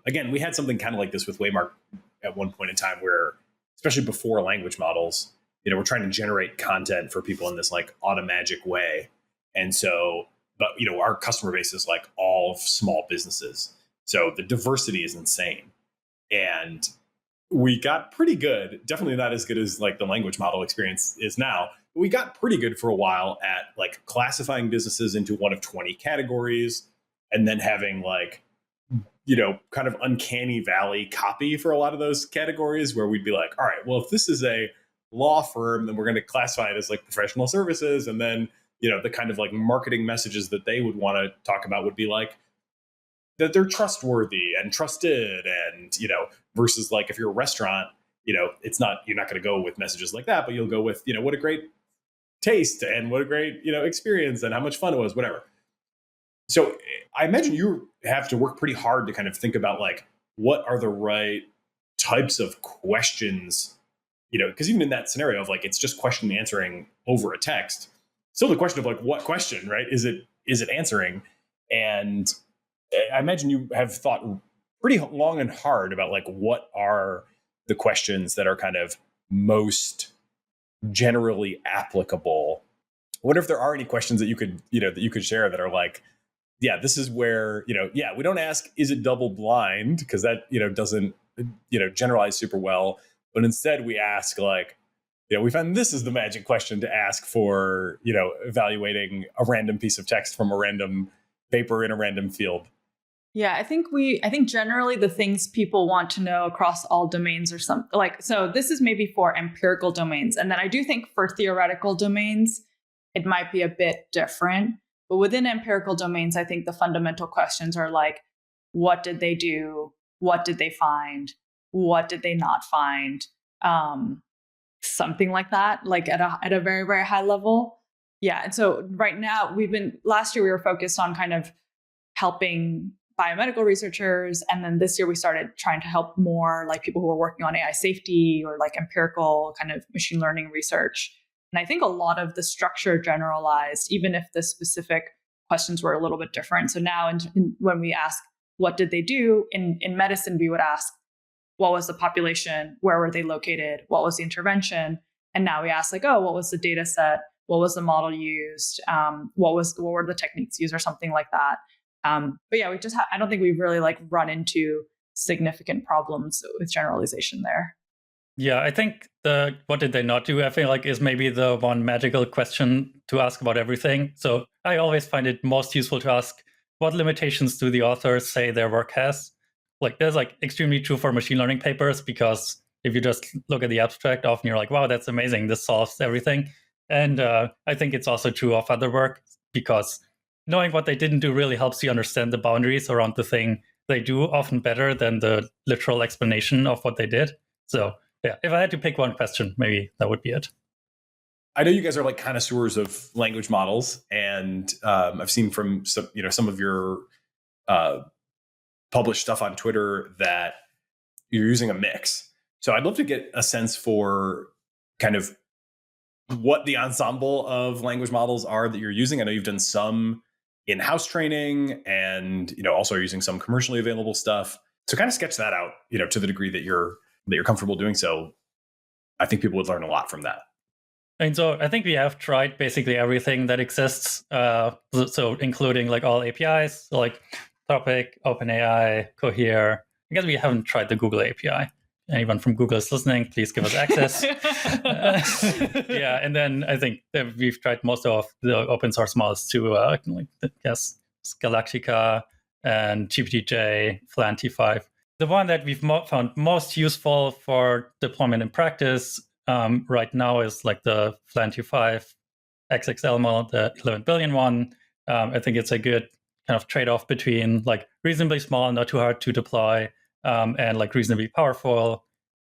Again, we had something kind of like this with Waymark at one point in time where, especially before language models, we're trying to generate content for people in this like automagic way. And so, but, our customer base is like all small businesses. So the diversity is insane. And we got pretty good, definitely not as good as like the language model experience is now. But we got pretty good for a while at like classifying businesses into one of 20 categories and then having like, kind of uncanny valley copy for a lot of those categories where we'd be like, all right, well, if this is a law firm, then we're going to classify it as like professional services. And then, the kind of like marketing messages that they would want to talk about would be like that they're trustworthy and trusted and, versus like if you're a restaurant, it's not, you're not going to go with messages like that, but you'll go with, what a great taste and what a great, experience and how much fun it was, whatever. So I imagine you have to work pretty hard to kind of think about like, what are the right types of questions, because even in that scenario of like, it's just question answering over a text, still the question of like, what question, right? Is it answering? And I imagine you have thought pretty long and hard about like, what are the questions that are kind of most generally applicable? I wonder if there are any questions that you could share that are like, yeah, this is where, we don't ask, is it double blind? Because that, doesn't, generalize super well. But instead we ask like, we found this is the magic question to ask for, evaluating a random piece of text from a random paper in a random field. Yeah, I think generally the things people want to know across all domains or something like, so this is maybe for empirical domains. And then I do think for theoretical domains, it might be a bit different. But within empirical domains, I think the fundamental questions are like, what did they do? What did they find? What did they not find? Something like that, like at a very, very high level. Yeah. And so right now last year we were focused on kind of helping biomedical researchers. And then this year we started trying to help more like people who are working on AI safety or like empirical kind of machine learning research. And I think a lot of the structure generalized, even if the specific questions were a little bit different. So now when we ask, what did they do? In medicine, we would ask, what was the population? Where were they located? What was the intervention? And now we ask like, oh, what was the data set? What was the model used? What were the techniques used or something like that? But yeah, I don't think we've really like run into significant problems with generalization there. Yeah, I think what did they not do, I feel like, is maybe the one magical question to ask about everything. So I always find it most useful to ask, what limitations do the authors say their work has? Like, there's like extremely true for machine learning papers, because if you just look at the abstract, often you're like, wow, that's amazing, this solves everything. And I think it's also true of other work, because knowing what they didn't do really helps you understand the boundaries around the thing they do often better than the literal explanation of what they did. So yeah, if I had to pick one question, maybe that would be it. I know you guys are like connoisseurs of language models, and I've seen from some of your published stuff on Twitter that you're using a mix. So I'd love to get a sense for kind of what the ensemble of language models are that you're using. I know you've done some in-house training, and also using some commercially available stuff. So kind of sketch that out, to the degree that you're comfortable doing so. I think people would learn a lot from that. And so I think we have tried basically everything that exists. So including like all APIs, like Topic, OpenAI, Cohere. I guess we haven't tried the Google API. Anyone from Google is listening, please give us access. Yeah, and then I think that we've tried most of the open source models too, like I guess Galactica and GPT-J, Flan T5. The one that we've found most useful for deployment in practice right now is like the Flan T5 XXL model, the 11 billion one. I think it's a good kind of trade-off between like reasonably small, not too hard to deploy, and like reasonably powerful.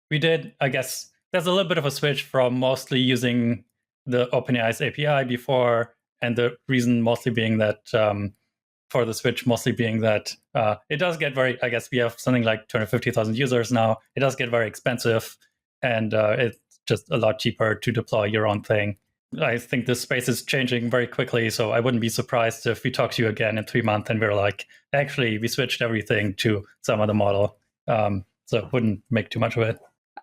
We did, I guess, there's a little bit of a switch from mostly using the OpenAI's API before, and the reason mostly being that for the switch, mostly being that it does get very, I guess we have something like 250,000 users now. It does get very expensive, and it's just a lot cheaper to deploy your own thing. I think this space is changing very quickly, so I wouldn't be surprised if we talk to you again in 3 months and we're like, actually, we switched everything to some other model. So it wouldn't make too much of it.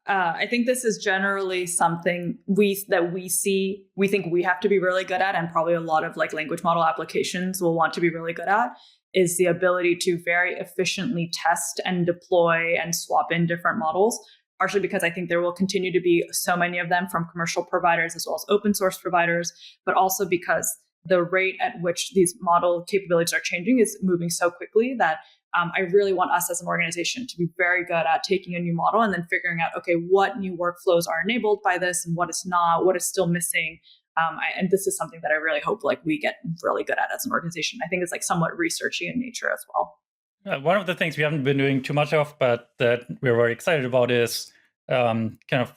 I think this is generally something we think we have to be really good at, and probably a lot of like language model applications will want to be really good at, is the ability to very efficiently test and deploy and swap in different models. Partially because I think there will continue to be so many of them from commercial providers as well as open source providers, but also because the rate at which these model capabilities are changing is moving so quickly that I really want us as an organization to be very good at taking a new model and then figuring out, okay, what new workflows are enabled by this and what is not, what is still missing. And this is something that I really hope like we get really good at as an organization. I think it's like somewhat researchy in nature as well. One of the things we haven't been doing too much of, but that we're very excited about, is kind of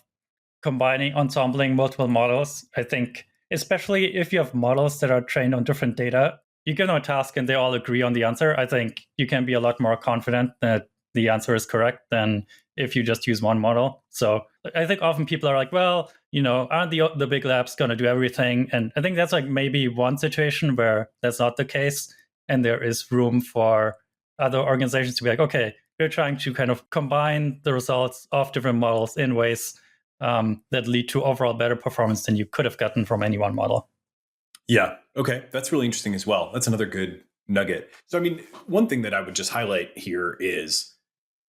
combining, ensembling multiple models. I think, especially if you have models that are trained on different data, you give them a task and they all agree on the answer. I think you can be a lot more confident that the answer is correct than if you just use one model. So I think often people are like, well, aren't the big labs going to do everything? And I think that's like maybe one situation where that's not the case. And there is room for other organizations to be like, okay, we're trying to kind of combine the results of different models in ways that lead to overall better performance than you could have gotten from any one model. Yeah. Okay. That's really interesting as well. That's another good nugget. So, I mean, one thing that I would just highlight here is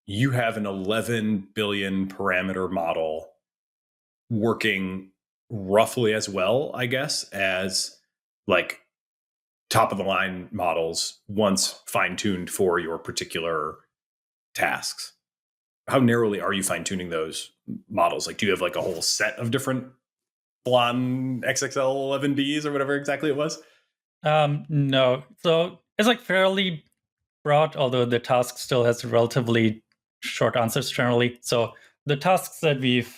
you have an 11 billion parameter model working roughly as well, I guess, as like top of the line models once fine-tuned for your particular tasks. How narrowly are you fine-tuning those models? Like, do you have like a whole set of different Blonde XXL 11Bs or whatever exactly it was? No. So it's like fairly broad, although the task still has relatively short answers generally. So the tasks that we've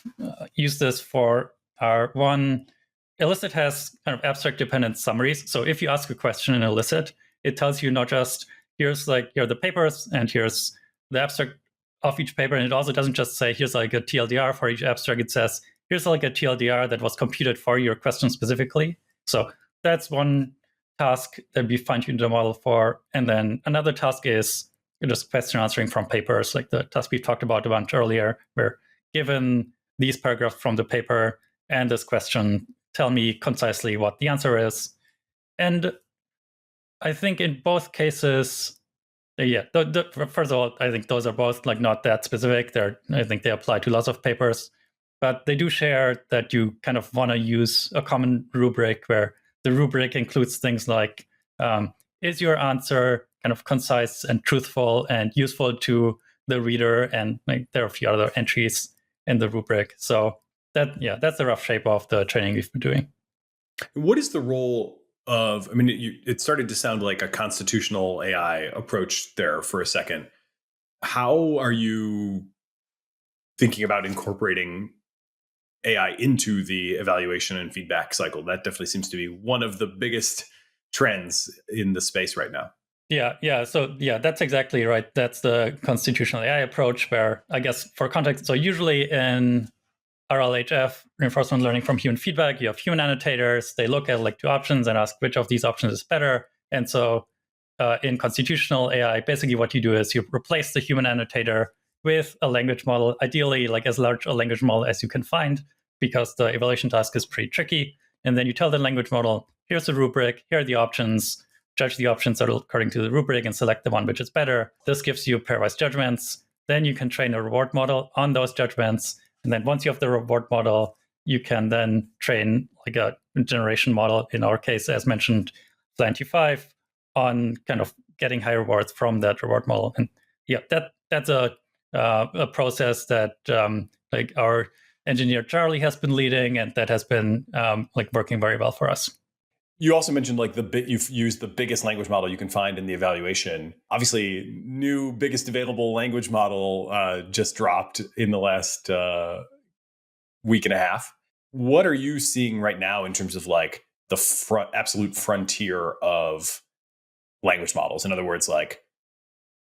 used this for are, one, Elicit has kind of abstract dependent summaries. So if you ask a question in Elicit, it tells you not just, here's like, here are the papers and here's the abstract of each paper. And it also doesn't just say, here's like a TLDR for each abstract. It says, here's like a TLDR that was computed for your question specifically. So that's one task that we fine-tuned the model for. And then another task is just question answering from papers, like the task we talked about a bunch earlier, where given these paragraphs from the paper and this question, tell me concisely what the answer is. And I think in both cases, first of all, I think those are both like not that specific. I think they apply to lots of papers, but they do share that you kind of want to use a common rubric where the rubric includes things like, is your answer kind of concise and truthful and useful to the reader? And like, there are a few other entries in the rubric. So that's the rough shape of the training we've been doing. What is the role of, I mean, it started to sound like a constitutional AI approach there for a second. How are you thinking about incorporating AI into the evaluation and feedback cycle? That definitely seems to be one of the biggest trends in the space right now. Yeah. So that's exactly right. That's the constitutional AI approach, where I guess for context, so usually in RLHF, reinforcement learning from human feedback, you have human annotators. They look at like two options and ask which of these options is better. And so in constitutional AI, basically what you do is you replace the human annotator with a language model, ideally like as large a language model as you can find, because the evaluation task is pretty tricky. And then you tell the language model, here's the rubric, here are the options, judge the options that are according to the rubric and select the one which is better. This gives you pairwise judgments. Then you can train a reward model on those judgments. And then once you have the reward model, you can then train like a generation model, in our case, as mentioned, FLAN-T5, on kind of getting high rewards from that reward model. And that's a process that like our engineer Charlie has been leading, and that has been like working very well for us. You also mentioned like you've used the biggest language model you can find in the evaluation. Obviously, new biggest available language model just dropped in the last week and a half. What are you seeing right now in terms of like the absolute frontier of language models? In other words, like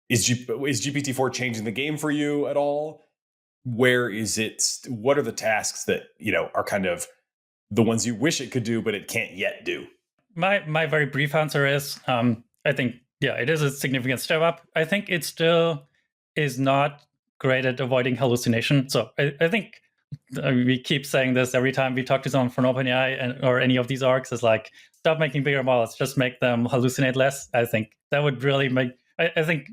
is GPT-4 changing the game for you at all? Where is it? What are the tasks that are kind of the ones you wish it could do but it can't yet do? My very brief answer is, I think, it is a significant step up. I think it still is not great at avoiding hallucination. So I think we keep saying this every time we talk to someone from OpenAI or any of these orgs, is like, stop making bigger models, just make them hallucinate less. I think that would really make, I think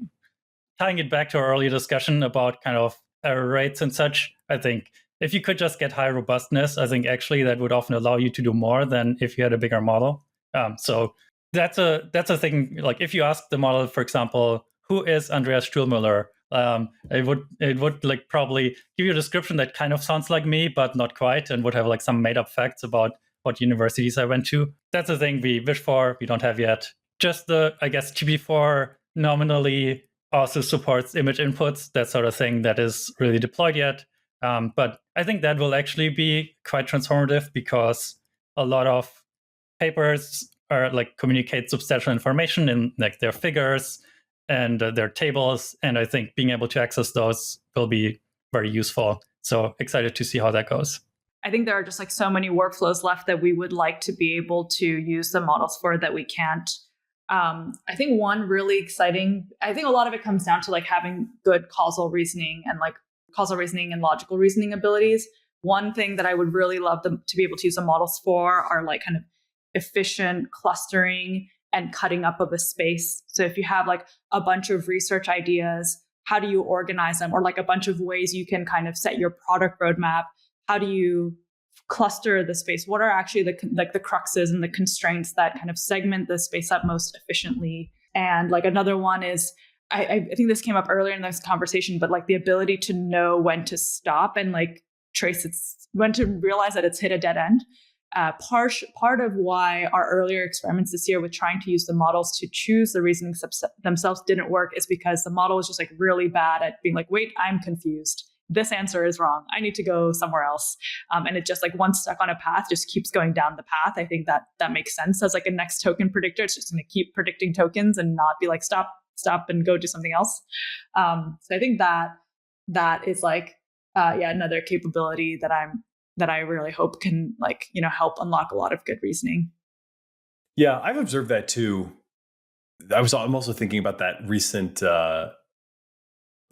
tying it back to our earlier discussion about kind of error rates and such, I think if you could just get high robustness, I think actually that would often allow you to do more than if you had a bigger model. So that's a thing. Like if you ask the model, for example, who is Andreas Stuhlmüller, it would like probably give you a description that kind of sounds like me, but not quite, and would have like some made up facts about what universities I went to. That's the thing we wish for. We don't have yet. Just I guess GPT-4 nominally also supports image inputs, that sort of thing that is really deployed yet. But I think that will actually be quite transformative, because a lot of papers are like communicate substantial information in like their figures and their tables. And I think being able to access those will be very useful. So excited to see how that goes. I think there are just like so many workflows left that we would like to be able to use the models for that we can't. I think one really exciting, I think a lot of it comes down to like having good causal reasoning and logical reasoning abilities. One thing that I would really love them to be able to use the models for are like kind of efficient clustering and cutting up of a space. So if you have like a bunch of research ideas, how do you organize them? Or like a bunch of ways you can kind of set your product roadmap. How do you cluster the space? What are actually the cruxes and the constraints that kind of segment the space up most efficiently? And like another one is, I think this came up earlier in this conversation, but like the ability to know when to stop and like when to realize that it's hit a dead end. Part of why our earlier experiments this year with trying to use the models to choose the reasoning themselves didn't work is because the model was just like really bad at being like, wait, I'm confused. This answer is wrong. I need to go somewhere else. And it just like once stuck on a path, just keeps going down the path. I think that makes sense as like a next token predictor. It's just going to keep predicting tokens and not be like, stop stop and go do something else. So I think that is like another capability that I really hope can like, help unlock a lot of good reasoning. Yeah, I've observed that too. I'm also thinking about that recent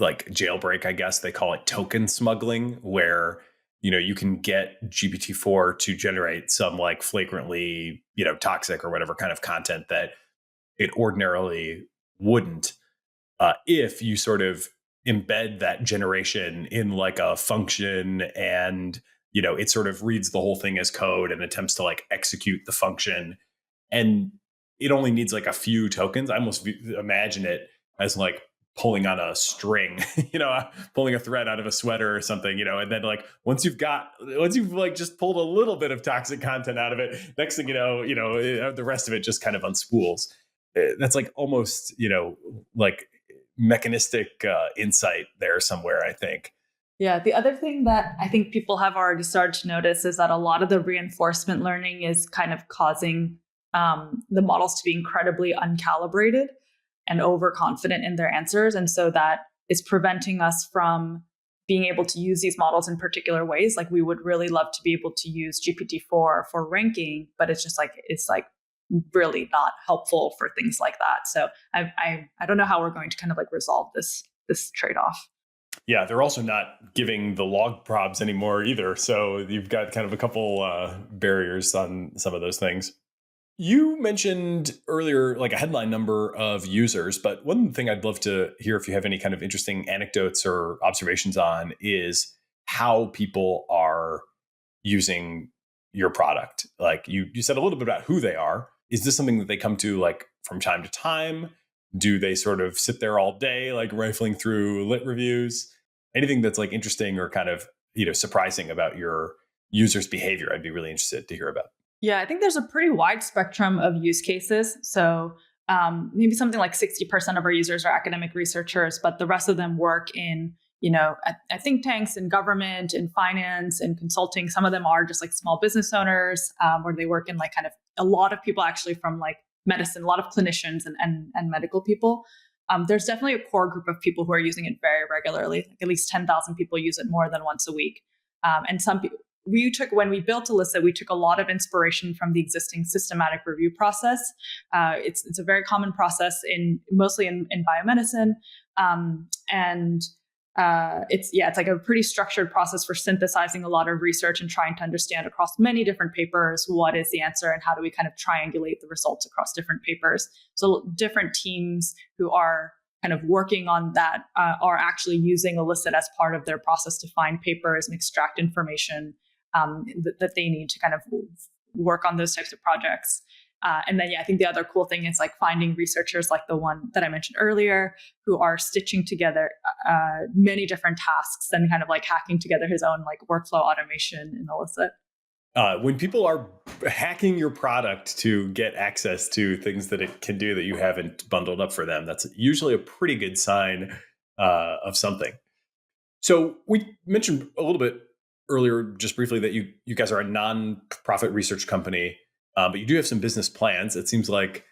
like jailbreak, I guess they call it token smuggling, where you can get GPT-4 to generate some like flagrantly toxic or whatever kind of content that it ordinarily wouldn't, if you sort of embed that generation in like a function, and it sort of reads the whole thing as code and attempts to like execute the function, and it only needs like a few tokens. I almost imagine it as like pulling on a string, pulling a thread out of a sweater or something, and then like once you've like just pulled a little bit of toxic content out of it, next thing the rest of it just kind of unspools. That's like almost like mechanistic insight there somewhere, I think. Yeah, the other thing that I think people have already started to notice is that a lot of the reinforcement learning is kind of causing the models to be incredibly uncalibrated and overconfident in their answers. And so that is preventing us from being able to use these models in particular ways. Like we would really love to be able to use GPT-4 for ranking, but it's like really not helpful for things like that. So I don't know how we're going to kind of like resolve this trade-off. Yeah, they're also not giving the log probs anymore either. So you've got kind of a couple barriers on some of those things. You mentioned earlier like a headline number of users, but one thing I'd love to hear if you have any kind of interesting anecdotes or observations on is how people are using your product. Like you said a little bit about who they are. Is this something that they come to like from time to time? Do they sort of sit there all day, like rifling through lit reviews? Anything that's like interesting or kind of, surprising about your users' behavior, I'd be really interested to hear about. Yeah, I think there's a pretty wide spectrum of use cases. So maybe something like 60% of our users are academic researchers, but the rest of them work in, at think tanks, in government, in finance, in consulting. Some of them are just like small business owners, where they work in like kind of a lot of people actually from like medicine, a lot of clinicians and medical people. There's definitely a core group of people who are using it very regularly. Like at least 10,000 people use it more than once a week. And some people, when we built Elicit, we took a lot of inspiration from the existing systematic review process. It's a very common process mostly in biomedicine. It's like a pretty structured process for synthesizing a lot of research and trying to understand across many different papers what is the answer and how do we kind of triangulate the results across different papers. So different teams who are kind of working on that are actually using Elicit as part of their process to find papers and extract information that they need to kind of work on those types of projects. And then, I think the other cool thing is like finding researchers like the one that I mentioned earlier, who are stitching together many different tasks and kind of like hacking together his own like workflow automation in Elicit. When people are hacking your product to get access to things that it can do that you haven't bundled up for them, that's usually a pretty good sign of something. So we mentioned a little bit earlier, just briefly, that you guys are a non-profit research company, but you do have some business plans. It seems like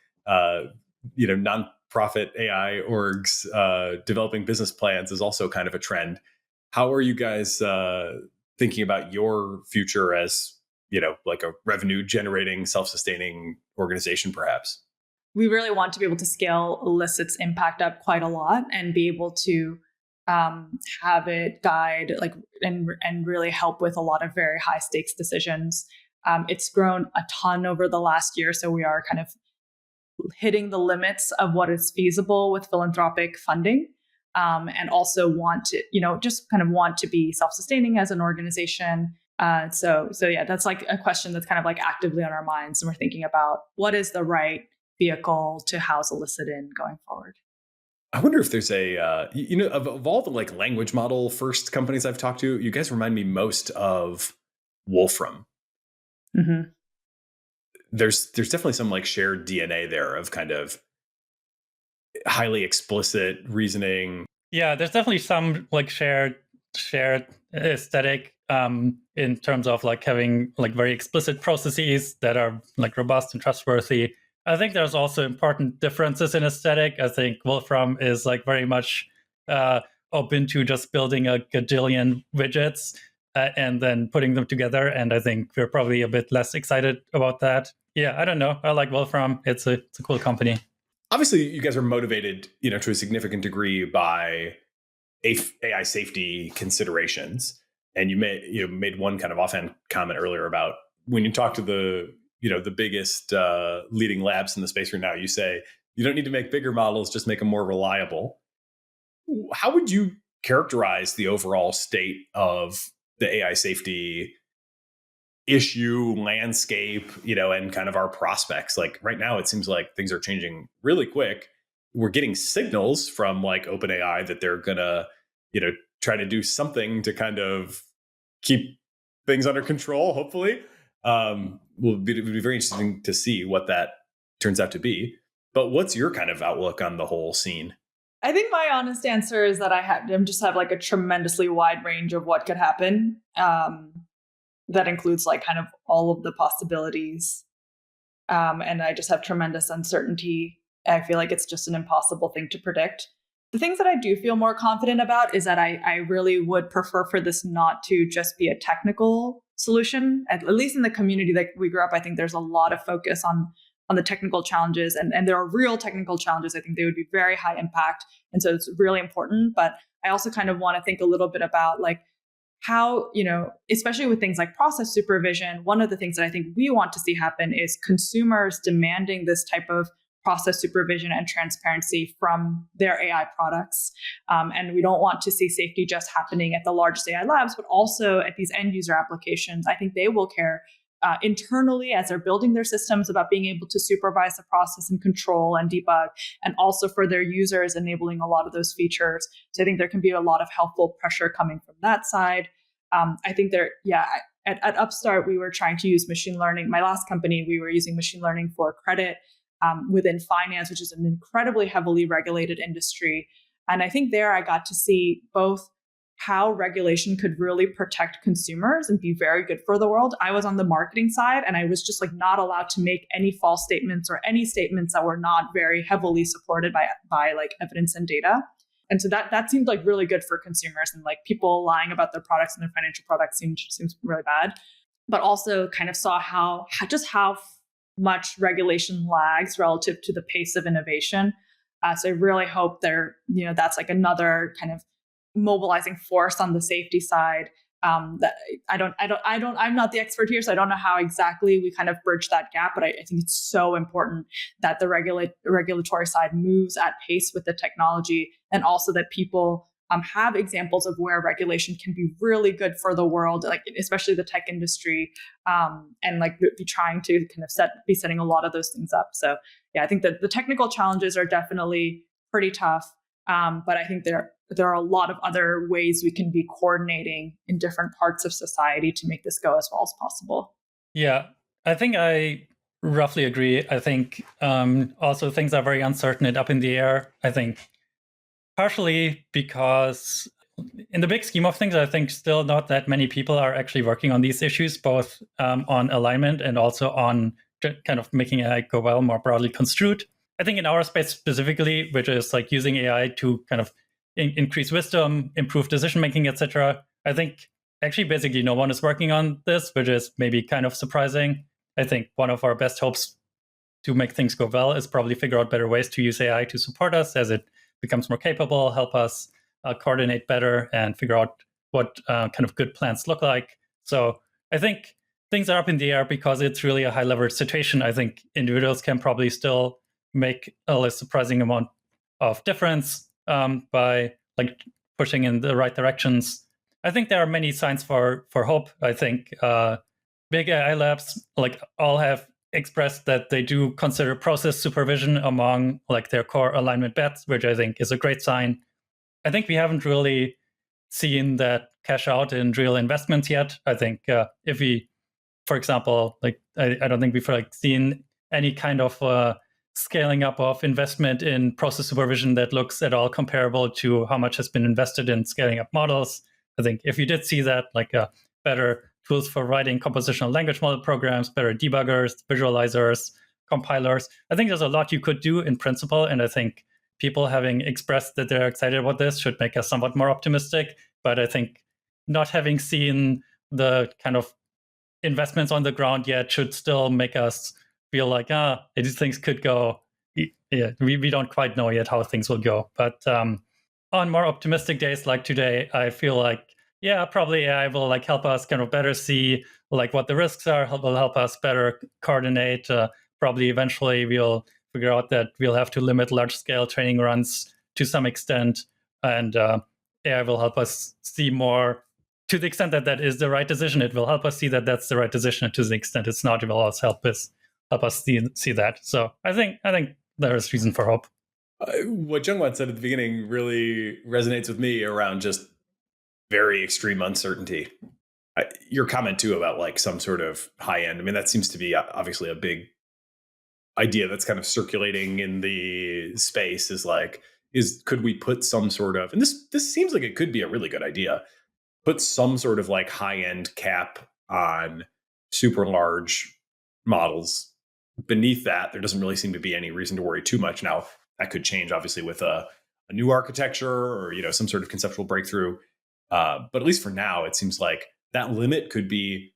non-profit AI orgs developing business plans is also kind of a trend. How are you guys thinking about your future as like a revenue-generating, self-sustaining organization, perhaps? We really want to be able to scale Elicit's impact up quite a lot and be able to have it guide and really help with a lot of very high stakes decisions. It's grown a ton over the last year, so we are kind of hitting the limits of what is feasible with philanthropic funding, and also want to be self-sustaining as an organization. So that's like a question that's kind of like actively on our minds, and we're thinking about what is the right vehicle to house Elicit in going forward. I wonder if there's of all the like language model first companies I've talked to, you guys remind me most of Wolfram. Mm-hmm. There's definitely some like shared DNA there of kind of highly explicit reasoning. Yeah, there's definitely some like shared aesthetic in terms of like having like very explicit processes that are like robust and trustworthy. I think there's also important differences in aesthetic. I think Wolfram is like very much open to just building a gajillion widgets and then putting them together. And I think we're probably a bit less excited about that. Yeah, I don't know. I like Wolfram. It's a cool company. Obviously, you guys are motivated, to a significant degree by AI safety considerations. And you made one kind of offhand comment earlier about when you talk to the biggest leading labs in the space right now, you say you don't need to make bigger models, just make them more reliable. How would you characterize the overall state of the AI safety issue landscape, and kind of our prospects? Like right now, it seems like things are changing really quick. We're getting signals from like OpenAI that they're gonna, try to do something to kind of keep things under control, hopefully. It would be very interesting to see what that turns out to be. But what's your kind of outlook on the whole scene? I think my honest answer is that I just have like a tremendously wide range of what could happen. That includes like kind of all of the possibilities. And I just have tremendous uncertainty. I feel like it's just an impossible thing to predict. The things that I do feel more confident about is that I really would prefer for this not to just be a technical solution. At least in the community that we grew up, I think there's a lot of focus on the technical challenges, and there are real technical challenges. I think they would be very high impact. And so it's really important. But I also kind of want to think a little bit about like how, especially with things like process supervision, one of the things that I think we want to see happen is consumers demanding this type of process supervision and transparency from their AI products. And we don't want to see safety just happening at the largest AI labs, but also at these end user applications. I think they will care internally as they're building their systems about being able to supervise the process and control and debug, and also for their users enabling a lot of those features. So I think there can be a lot of helpful pressure coming from that side. I think at Upstart, we were trying to use machine learning. My last company, we were using machine learning for credit within finance, which is an incredibly heavily regulated industry. And I think there I got to see both how regulation could really protect consumers and be very good for the world. I was on the marketing side, and I was just like not allowed to make any false statements or any statements that were not very heavily supported by like evidence and data. And so that seemed like really good for consumers, and like people lying about their products and their financial products seems really bad. But also kind of saw how much regulation lags relative to the pace of innovation. So I really hope that's like another kind of mobilizing force on the safety side. That I'm not the expert here, so I don't know how exactly we kind of bridge that gap, but I think it's so important that the regulatory side moves at pace with the technology, and also that people have examples of where regulation can be really good for the world, like especially the tech industry, and like be trying to kind of be setting a lot of those things up. So yeah, I think that the technical challenges are definitely pretty tough, but I think there are a lot of other ways we can be coordinating in different parts of society to make this go as well as possible. Yeah, I think I roughly agree. I think also things are very uncertain and up in the air. I think partially because in the big scheme of things, I think still not that many people are actually working on these issues, both on alignment and also on kind of making AI go well more broadly construed. I think in our space specifically, which is like using AI to kind of increase wisdom, improve decision-making, etc. I think actually basically no one is working on this, which is maybe kind of surprising. I think one of our best hopes to make things go well is probably figure out better ways to use AI to support us as it becomes more capable, help us coordinate better and figure out what kind of good plans look like. So I think things are up in the air because it's really a high leverage situation. I think individuals can probably still make a less surprising amount of difference by like pushing in the right directions. I think there are many signs for hope. I think big AI labs like all have expressed that they do consider process supervision among like their core alignment bets, which I think is a great sign. I think we haven't really seen that cash out in real investments yet. I think if we, for example, like I don't think we've like seen any kind of scaling up of investment in process supervision that looks at all comparable to how much has been invested in scaling up models. I think if you did see that, like better tools for writing compositional language model programs, better debuggers, visualizers, compilers. I think there's a lot you could do in principle, and I think people having expressed that they're excited about this should make us somewhat more optimistic. But I think not having seen the kind of investments on the ground yet should still make us feel like, these things could go. Yeah, we don't quite know yet how things will go. But on more optimistic days like today, I feel like, yeah, probably AI will like help us kind of better see like what the risks are, will help us better coordinate. Probably eventually we'll figure out that we'll have to limit large scale training runs to some extent. And AI will help us see more. To the extent that that is the right decision, it will help us see that that's the right decision. And to the extent it's not, it will also help us see that. So I think there is reason for hope. What Jungwon said at the beginning really resonates with me around just very extreme uncertainty. Your comment too about like some sort of high end. I mean, that seems to be obviously a big idea that's kind of circulating in the space. Could we put some sort of, and this seems like it could be a really good idea, put some sort of like high end cap on super large models. Beneath that, there doesn't really seem to be any reason to worry too much. Now that could change obviously with a new architecture or some sort of conceptual breakthrough. But at least for now, it seems like that limit could be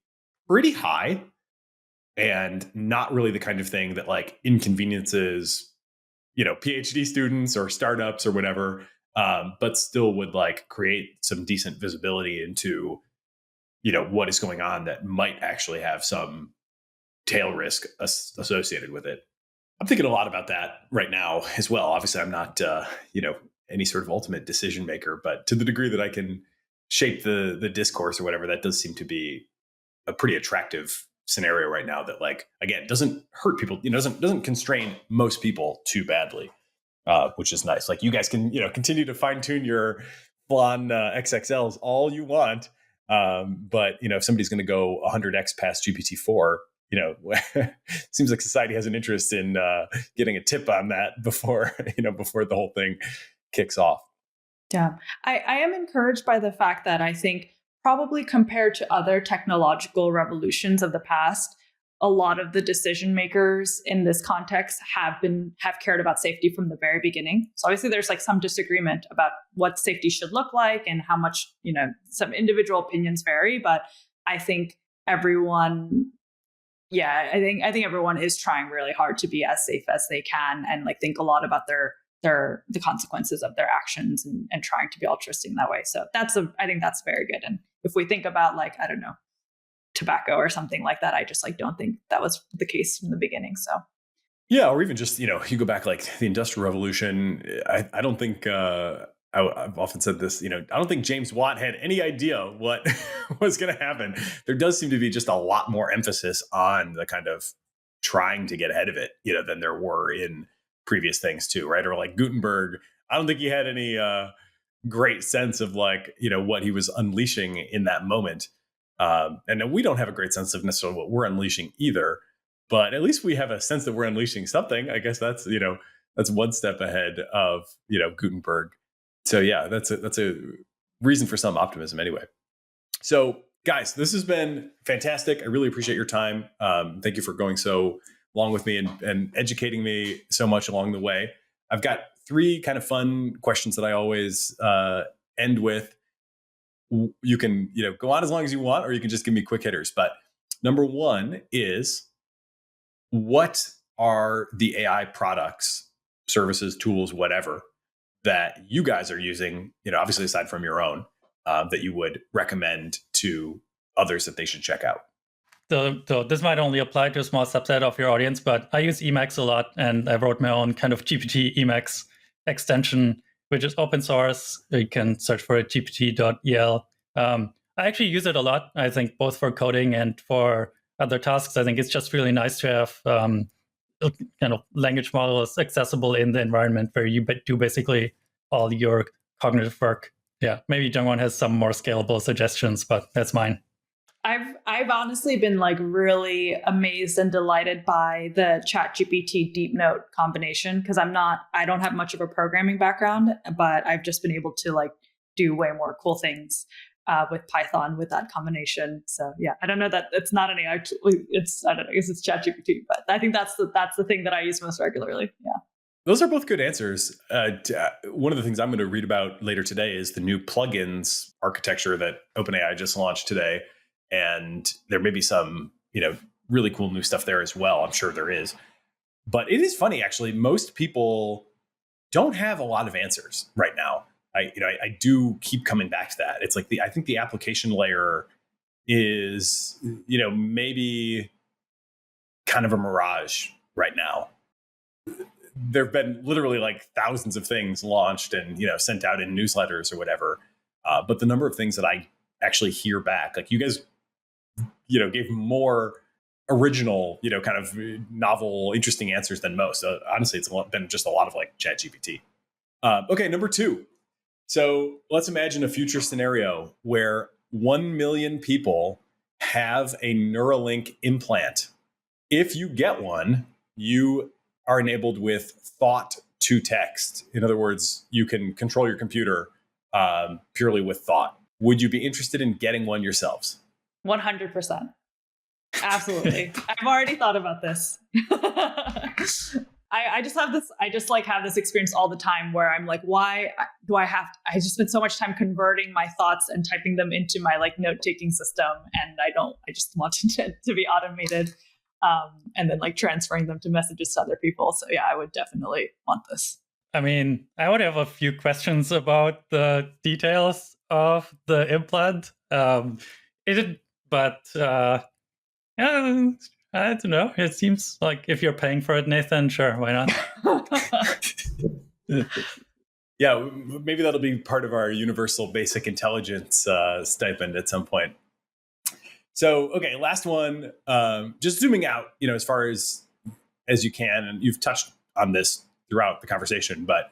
pretty high and not really the kind of thing that like inconveniences, PhD students or startups or whatever, but still would like create some decent visibility into, what is going on that might actually have some tail risk associated with it. I'm thinking a lot about that right now as well. Obviously, I'm not, any sort of ultimate decision maker, but to the degree that I can shape the discourse or whatever, that does seem to be a pretty attractive scenario right now that, like, again, doesn't hurt people, doesn't constrain most people too badly, which is nice. Like, you guys can, continue to fine tune your flan XXLs all you want. But, if somebody's going to go 100x past GPT-4, seems like society has an interest in getting a tip on that before the whole thing kicks off. Yeah, I am encouraged by the fact that I think probably compared to other technological revolutions of the past, a lot of the decision makers in this context have cared about safety from the very beginning. So obviously there's like some disagreement about what safety should look like and how much, some individual opinions vary, but I think everyone everyone is trying really hard to be as safe as they can and like think a lot about the consequences of their actions and trying to be altruistic in that way. So I think that's very good. And if we think about like, I don't know, tobacco or something like that, I just like don't think that was the case from the beginning. So yeah, or even just, you go back like the Industrial Revolution. I don't think I've often said this, I don't think James Watt had any idea what was going to happen. There does seem to be just a lot more emphasis on the kind of trying to get ahead of it, than there were in previous things too, right? Or like Gutenberg, I don't think he had any great sense of like, what he was unleashing in that moment. And we don't have a great sense of necessarily what we're unleashing either, but at least we have a sense that we're unleashing something. I guess that's, that's one step ahead of, Gutenberg. So yeah, that's a reason for some optimism anyway. So guys, this has been fantastic. I really appreciate your time. Thank you for going so long with me and educating me so much along the way. I've got 3 kind of fun questions that I always end with. You can, go on as long as you want, or you can just give me quick hitters. But number 1 is, what are the AI products, services, tools, whatever, that you guys are using, obviously aside from your own, that you would recommend to others that they should check out? So this might only apply to a small subset of your audience, but I use Emacs a lot, and I wrote my own kind of GPT Emacs extension, which is open source. You can search for it, gpt.el. I actually use it a lot, I think, both for coding and for other tasks. I think it's just really nice to have kind of language models accessible in the environment where you do basically all your cognitive work. Yeah, maybe Jungwon has some more scalable suggestions, but that's mine. I've honestly been like really amazed and delighted by the ChatGPT Deep Note combination, because I don't have much of a programming background, but I've just been able to like do way more cool things with Python with that combination. So yeah, I don't know that it's not an AI tool. I don't know, I guess it's ChatGPT, but I think that's the thing that I use most regularly. Yeah. Those are both good answers. One of the things I'm going to read about later today is the new plugins architecture that OpenAI just launched today. And there may be some, really cool new stuff there as well. I'm sure there is. But it is funny, actually. Most people don't have a lot of answers right now. I do keep coming back to that. It's like I think the application layer is, maybe kind of a mirage right now. There've been literally like thousands of things launched and, sent out in newsletters or whatever. But the number of things that I actually hear back, like you guys, gave more original, kind of novel, interesting answers than most. Honestly, it's been just a lot of like ChatGPT. Okay, number 2. So let's imagine a future scenario where 1 million people have a Neuralink implant. If you get one, you are enabled with thought to text. In other words, you can control your computer purely with thought. Would you be interested in getting one yourselves? 100%. Absolutely. I've already thought about this. I just have this experience all the time where I'm like, why do I just spend so much time converting my thoughts and typing them into my like note-taking system. And I just want it to be automated. And then like transferring them to messages to other people. So yeah, I would definitely want this. I mean, I would have a few questions about the details of the implant. I don't know. It seems like if you're paying for it, Nathan, sure, why not? Yeah, maybe that'll be part of our universal basic intelligence stipend at some point. So, okay, last one. Just zooming out, as far as you can, and you've touched on this throughout the conversation, but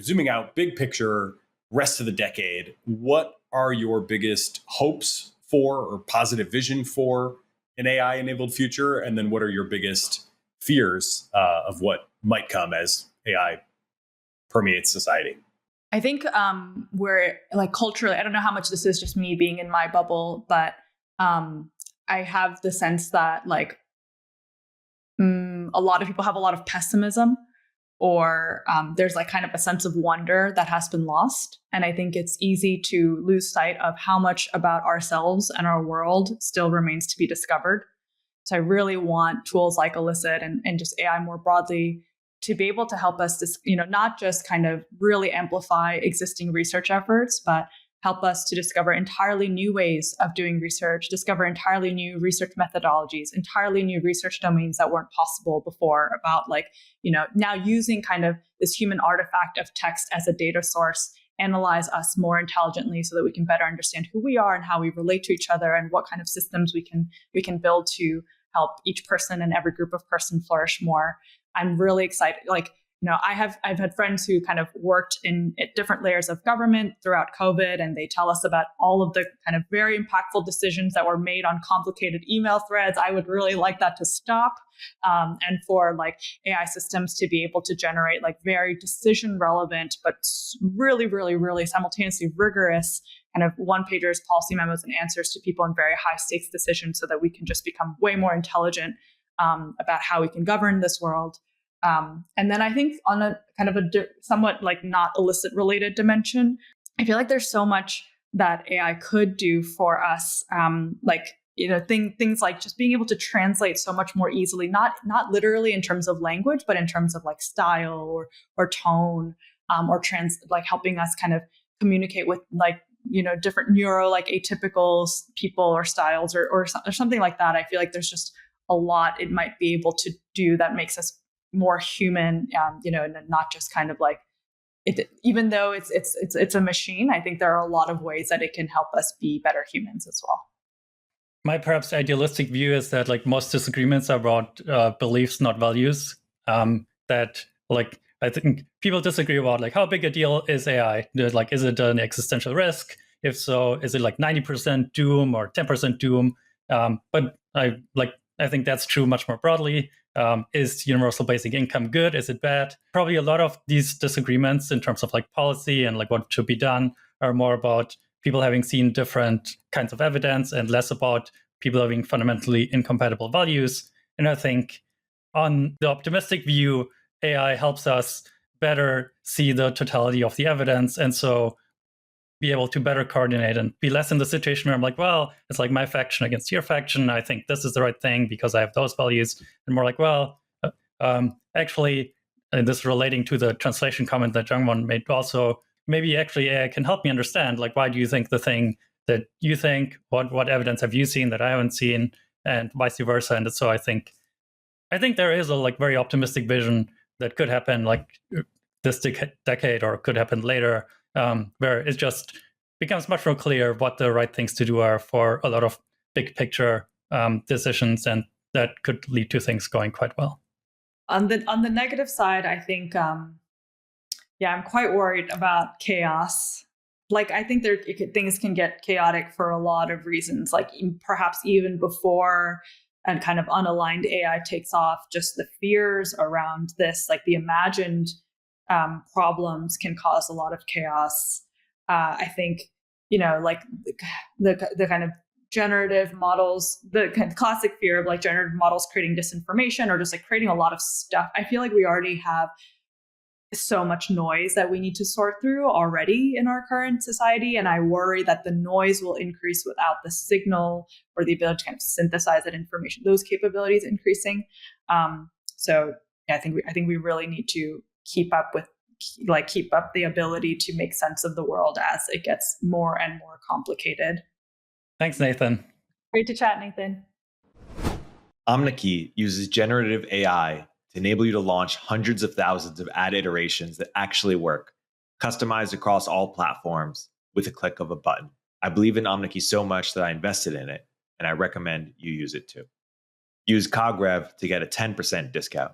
zooming out, big picture, rest of the decade. What are your biggest hopes for, or positive vision for, an AI-enabled future? And then, what are your biggest fears of what might come as AI permeates society? I think we're like culturally, I don't know how much this is just me being in my bubble, but I have the sense that like a lot of people have a lot of pessimism, or there's like kind of a sense of wonder that has been lost. And I think it's easy to lose sight of how much about ourselves and our world still remains to be discovered. So I really want tools like Elicit and just AI more broadly to be able to help us, not just kind of really amplify existing research efforts, but help us to discover entirely new ways of doing research, discover entirely new research methodologies, entirely new research domains that weren't possible before, about like, now using kind of this human artifact of text as a data source, analyze us more intelligently so that we can better understand who we are and how we relate to each other, and what kind of systems we can build to help each person and every group of person flourish more. I'm really excited. I've had friends who kind of worked at different layers of government throughout COVID, and they tell us about all of the kind of very impactful decisions that were made on complicated email threads. I would really like that to stop, and for like AI systems to be able to generate like very decision relevant, but really, really, really simultaneously rigorous kind of one-pagers, policy memos, and answers to people in very high stakes decisions, so that we can just become way more intelligent about how we can govern this world. And then I think on a kind of a somewhat like not Elicit related dimension, I feel like there's so much that AI could do for us. Things like just being able to translate so much more easily, not literally in terms of language, but in terms of like style or tone, or helping us kind of communicate with like, different atypical people or styles or something like that. I feel like there's just a lot it might be able to do that makes us more human, and not just kind of like it. Even though it's a machine, I think there are a lot of ways that it can help us be better humans as well. My perhaps idealistic view is that like most disagreements are about beliefs, not values. That like I think people disagree about like how big a deal is AI? Like, is it an existential risk? If so, is it like 90% doom or 10% doom? But I think that's true much more broadly. Is universal basic income good? Is it bad? Probably a lot of these disagreements in terms of like policy and like what should be done are more about people having seen different kinds of evidence and less about people having fundamentally incompatible values. And I think on the optimistic view, AI helps us better see the totality of the evidence. And so be able to better coordinate and be less in the situation where I'm like, well, it's like my faction against your faction. I think this is the right thing because I have those values. And more like, well, actually, and this relating to the translation comment that Jungwon made also, maybe actually AI can help me understand, like, why do you think the thing that you think, what evidence have you seen that I haven't seen, and vice versa. And so I think there is a like very optimistic vision that could happen like this decade or could happen later, where it just becomes much more clear what the right things to do are for a lot of big picture decisions, and that could lead to things going quite well. On the negative side, I think, I'm quite worried about chaos. Like, I think things can get chaotic for a lot of reasons, like perhaps even before and kind of unaligned AI takes off, just the fears around this, like the imagined problems can cause a lot of chaos. I think, like the kind of generative models, the kind of classic fear of like generative models creating disinformation or just like creating a lot of stuff. I feel like we already have so much noise that we need to sort through already in our current society. And I worry that the noise will increase without the signal or the ability to kind of synthesize that information, those capabilities increasing. So yeah, I think we really need to keep up the ability to make sense of the world as it gets more and more complicated. Thanks, Nathan. Great to chat, Nathan. Omneky uses generative AI to enable you to launch hundreds of thousands of ad iterations that actually work, customized across all platforms with a click of a button. I believe in Omneky so much that I invested in it, and I recommend you use it too. Use CogRev to get a 10% discount.